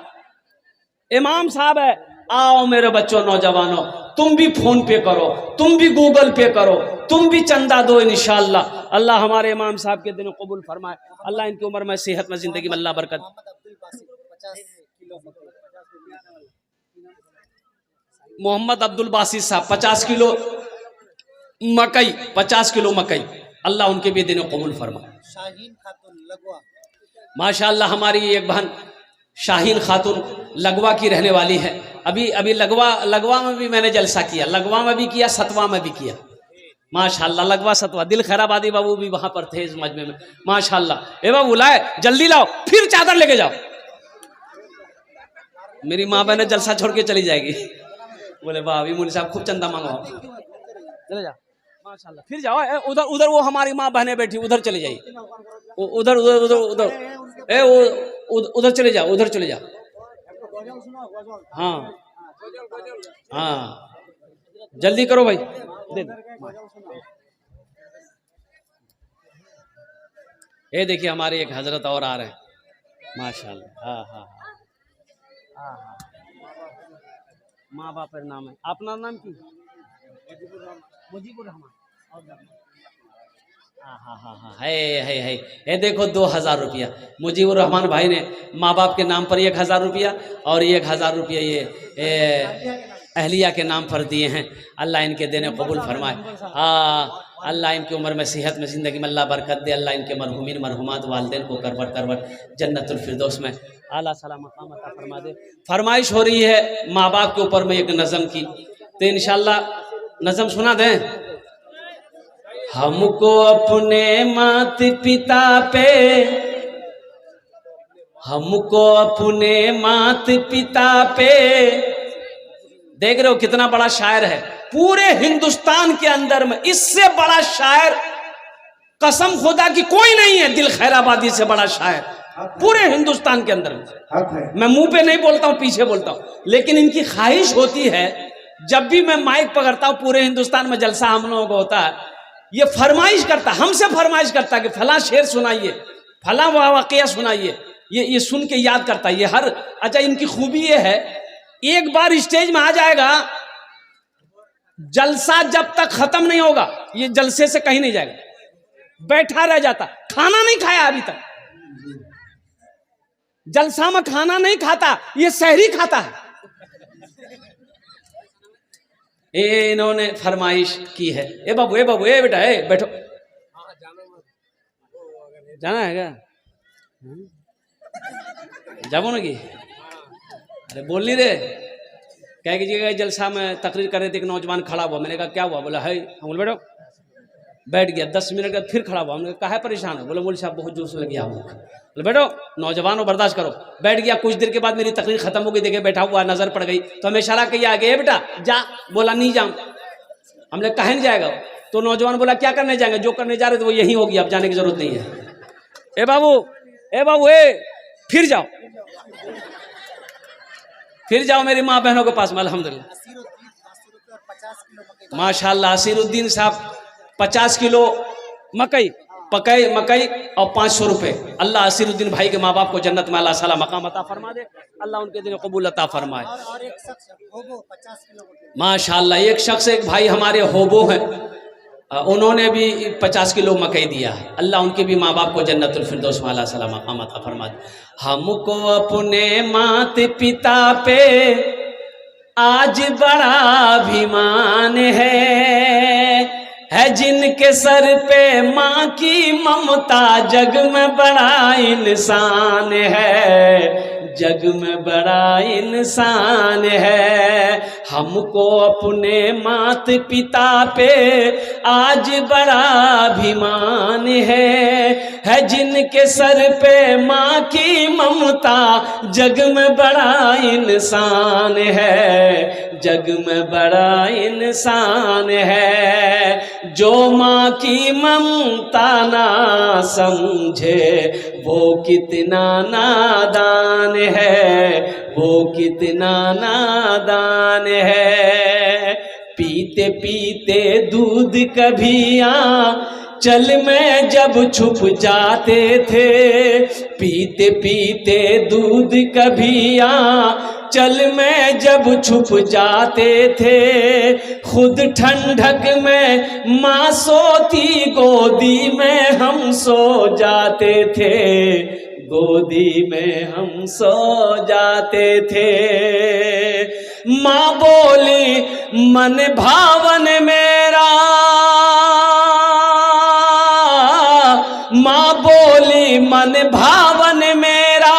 Speaker 1: इमाम साहब है। आओ मेरे बच्चों, नौजवानों, तुम भी फोन पे करो, तुम भी गूगल पे करो, तुम भी चंदा दो इंशाल्लाह। अल्लाह हमारे इमाम साहब के दिन कबूल फरमाए, अल्लाह इनकी उम्र में, सेहत में, जिंदगी में अल्लाह बरकत। मोहम्मद अब्दुल बासित साहब 50 किलो मकई, 50 किलो मकई, अल्लाह उनके भी दिन कबूल फरमाए। शाहीन खातून लगवा, माशाअल्लाह हमारी एक बहन शाहीन खातून लगवा की रहने वाली है। अभी लगवा में भी मैंने जलसा किया, लगवा में भी किया, सतवा में भी किया माशाअल्लाह। लगवा सतवा, दिल खैराबादी बाबू भी वहां पर थे इस मजमे में माशाअल्लाह। ए बाबू लाए, जल्दी लाओ, फिर चादर लेके जाओ। मेरी माँ बहने जलसा छोड़ के चली जाएगी। बोले वाह अभी मुनि साहब खूब चंदा मांगो, चले जाओ माशाल्लाह। फिर जाओ, उधर वो हमारी माँ बहनें बैठी, उधर चले जाइए, उधर उधर उधर उधर ए वो उधर चले जाओ, उधर चले जाओ। हाँ हाँ जल्दी करो भाई, दे दो। ये देखिए हमारे एक हजरत और आ रहे हैं माशाल्लाह। हाँ हाँ हाँ हाँ, माँ बाप का नाम है, अपना नाम की मुजीबुर रहमान। हाँ हाँ हाँ हाँ है। ये देखो 2000 रुपया मुजीबुर रहमान भाई ने माँ बाप के नाम पर 1000 रुपया और 1000 रुपया ये अहलिया के नाम पर दिए हैं। अल्लाह इनके देने कबूल फरमाए। हाँ अल्लाह इनकी उम्र में, सेहत में, ज़िंदगी में अल्लाह बरकत दे। अल्लाह इनके मरहुमीन मरहुमात वालिदैन को करवट जन्नतुल फिरदौस में आला सला मकाम अता फरमा दे। फरमाइश हो रही है माँ बाप के ऊपर में एक नज़म की, तो इंशाल्लाह नज़म सुना दें। हमको अपने मात पिता पे, हमको अपने मात पिता पे, देख रहे हो कितना बड़ा शायर है पूरे हिंदुस्तान के अंदर में, इससे बड़ा शायर कसम खुदा की कोई नहीं है। दिल खैराबादी से बड़ा शायर पूरे हिंदुस्तान के अंदर में। मैं मुंह पे नहीं बोलता हूं, पीछे बोलता हूं, लेकिन इनकी ख्वाहिश होती है जब भी मैं माइक पकड़ता हूं, पूरे हिंदुस्तान में जलसा हम लोगों को होता है, ये फरमाइश करता, हमसे फरमाइश करता कि फला शेर सुनाइए, फला वाकया सुनाइए। ये सुन के याद करता है ये हर। अच्छा, इनकी खूबी ये है, एक बार स्टेज में आ जाएगा, जलसा जब तक खत्म नहीं होगा ये जलसे से कहीं नहीं जाएगा, बैठा रह जाता। खाना नहीं खाया अभी तक, जलसा में खाना नहीं खाता, ये सहरी खाता है। इन्होंने फरमाइश की है। ए बाबू, ए बाबू, ए बेटा, ए बैठो। जाना है क्या? जाबो ना की? अरे बोल नहीं रे। क्या कीजिएगा, जलसा में तकरीर कर रहे थे, एक नौजवान खड़ा हुआ। मैंने कहा क्या हुआ? बोला है। हम बोले बैठो। बैठ गया। 10 मिनट के बाद फिर खड़ा हुआ। हमने कहा है परेशान है? बोले मौलवी साहब बहुत जोश लग गया। बोले बैठो, नौजवान हो, बर्दाश्त करो। बैठ गया। कुछ देर के बाद मेरी तकरीर खत्म हो गई, देखे बैठा हुआ, नजर पड़ गई तो हमें इशारा किया आगे, है बेटा जा। बोला नहीं जाऊं। हमने कहा नहीं जाएगा। तो नौजवान बोला क्या करने जाएंगे? जो करने जा रहे थे वो यही होगी, अब जाने की जरूरत नहीं है। ए बाबू, ए बाबू, ए फिर जाओ, फिर जाओ मेरी माँ बहनों के पास में। अल्हम्दुलिल्लाह, माशाल्लाह। असीरुद्दीन साहब 50 किलो मकई और 500 रुपए। अल्लाह असीरुद्दीन भाई के माँ बाप को जन्नत में अल्लाह साला मकाम अता फरमा दे। अल्लाह उनके दिन कबूल अता फरमाए। माशाल्लाह, एक शख्स, एक भाई हमारे होबो हैं, उन्होंने भी 50 किलो मकई दिया है। अल्लाह उनके भी माँ बाप को जन्नतुल फिरदौस में अल्लाह साला मकाम अता फरमा दे। हमको अपने माता पिता पे आज बड़ा अभिमान है जिनके सर पे माँ की ममता, जग में बड़ा इंसान है, जग में बड़ा इंसान है। हमको अपने माता पिता पे आज बड़ा अभिमान है जिनके सर पे माँ की ममता, जग में बड़ा इंसान है, जग में बड़ा इंसान है। जो माँ की ममता ना समझे वो कितना नादान है, वो कितना नादान है। पीते पीते दूध कभी चल में जब छुप जाते थे, पीते पीते दूध कभी चल में जब छुप जाते थे। खुद ठंडक में माँ सोती, गोदी में हम सो जाते थे, गोदी में हम सो जाते थे। माँ बोली मन भावन मेरा, माँ बोली मन भावन मेरा,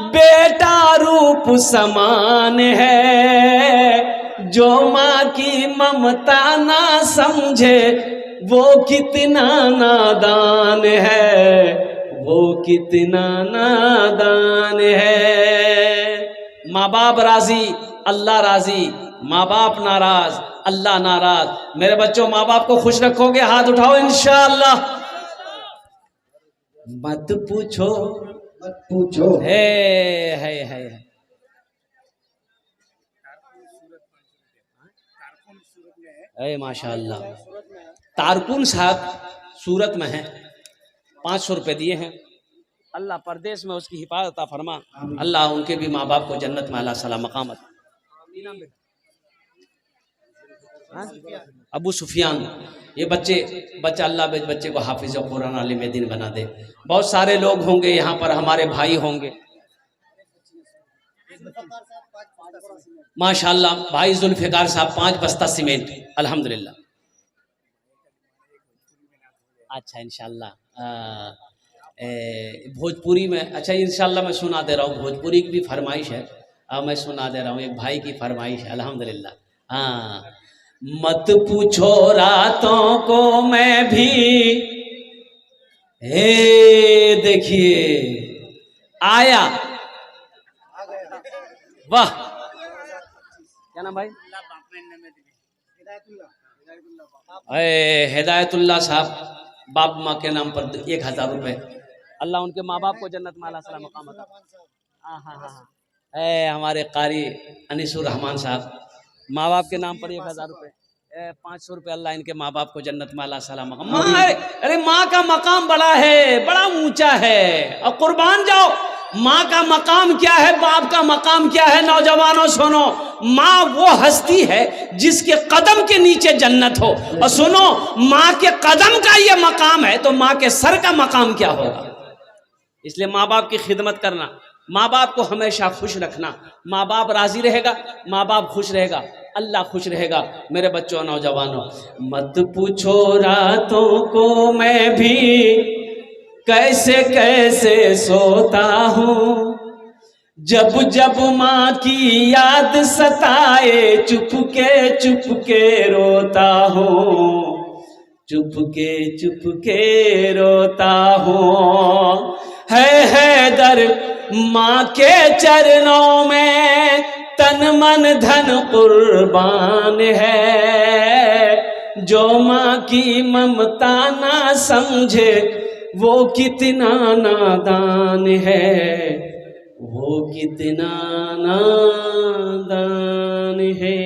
Speaker 1: बेटा रूप समान है। जो माँ की ममता ना समझे वो कितना नादान है, वो कितना नादान है। माँ बाप राजी, अल्लाह राजी। माँ बाप नाराज, अल्लाह नाराज। मेरे बच्चों, माँ बाप को खुश रखोगे? हाथ उठाओ इंशाअल्लाह। मत पूछो,
Speaker 2: मत पूछो।
Speaker 1: है। माशाअल्लाह। तारकुन साहब सूरत में है, 500 रुपए दिए हैं। अल्लाह परदेश में उसकी हिफाजत फरमा। अल्लाह उनके भी माँ बाप को जन्नत में अल्लाह सला मकामत। अबू सुफियान, ये बच्चा अल्लाह बच्चे को हाफिज और कुरान आलिम दीन बना दे। बहुत सारे लोग होंगे यहाँ पर, हमारे भाई होंगे माशाअल्लाह। भाई जुल्फिकार साहब 5 बस्ता सीमेंट, अल्हम्दुलिल्लाह। अच्छा, इंशाअल्लाह भोजपुरी में, अच्छा इंशाअल्लाह मैं सुना दे रहा हूँ। भोजपुरी की भी फरमाइश है, मैं सुना दे रहा हूँ। एक भाई की फरमाइश है, अल्हम्दुलिल्लाह। हाँ, मत पूछो रातों को मैं भी, देखिए आया। वाह, क्या नाम भाई? हिदायतुल्लाह साहब, बाप माँ के नाम पर 1000 रुपए। अल्लाह उनके माँ बाप को जन्नत में अल्लाह सलाम मकाम अता। हाँ। हमारे कारी अनीसुर रहमान साहब, माँ बाप के नाम पर 1000 रुपये, 500 रुपये, अल्लाह इनके माँ बाप को जन्नत में अल्लाह सलाम मकाम। माँ, अरे माँ का मकाम बड़ा है, बड़ा ऊंचा है, और कुर्बान जाओ। माँ का मकाम क्या है, बाप का मकाम क्या है? नौजवानों सुनो, माँ वो हस्ती है जिसके कदम के नीचे जन्नत हो। और सुनो, माँ के कदम का ये मकाम है तो माँ के सर का मकाम क्या होगा? इसलिए माँ बाप की खिदमत करना, माँ बाप को हमेशा खुश रखना। माँ बाप राजी रहेगा, माँ बाप खुश रहेगा, अल्लाह खुश रहेगा। मेरे बच्चों, नौजवानों, मत पूछो रातों को मैं भी कैसे कैसे सोता हूँ, जब जब माँ की याद सताए चुपके रोता हूँ, चुपके रोता हूँ। है दर माँ के चरणों में तन मन धन कुर्बान है, जो माँ की ममता ना समझे वो कितना नादान है, वो कितना नादान है।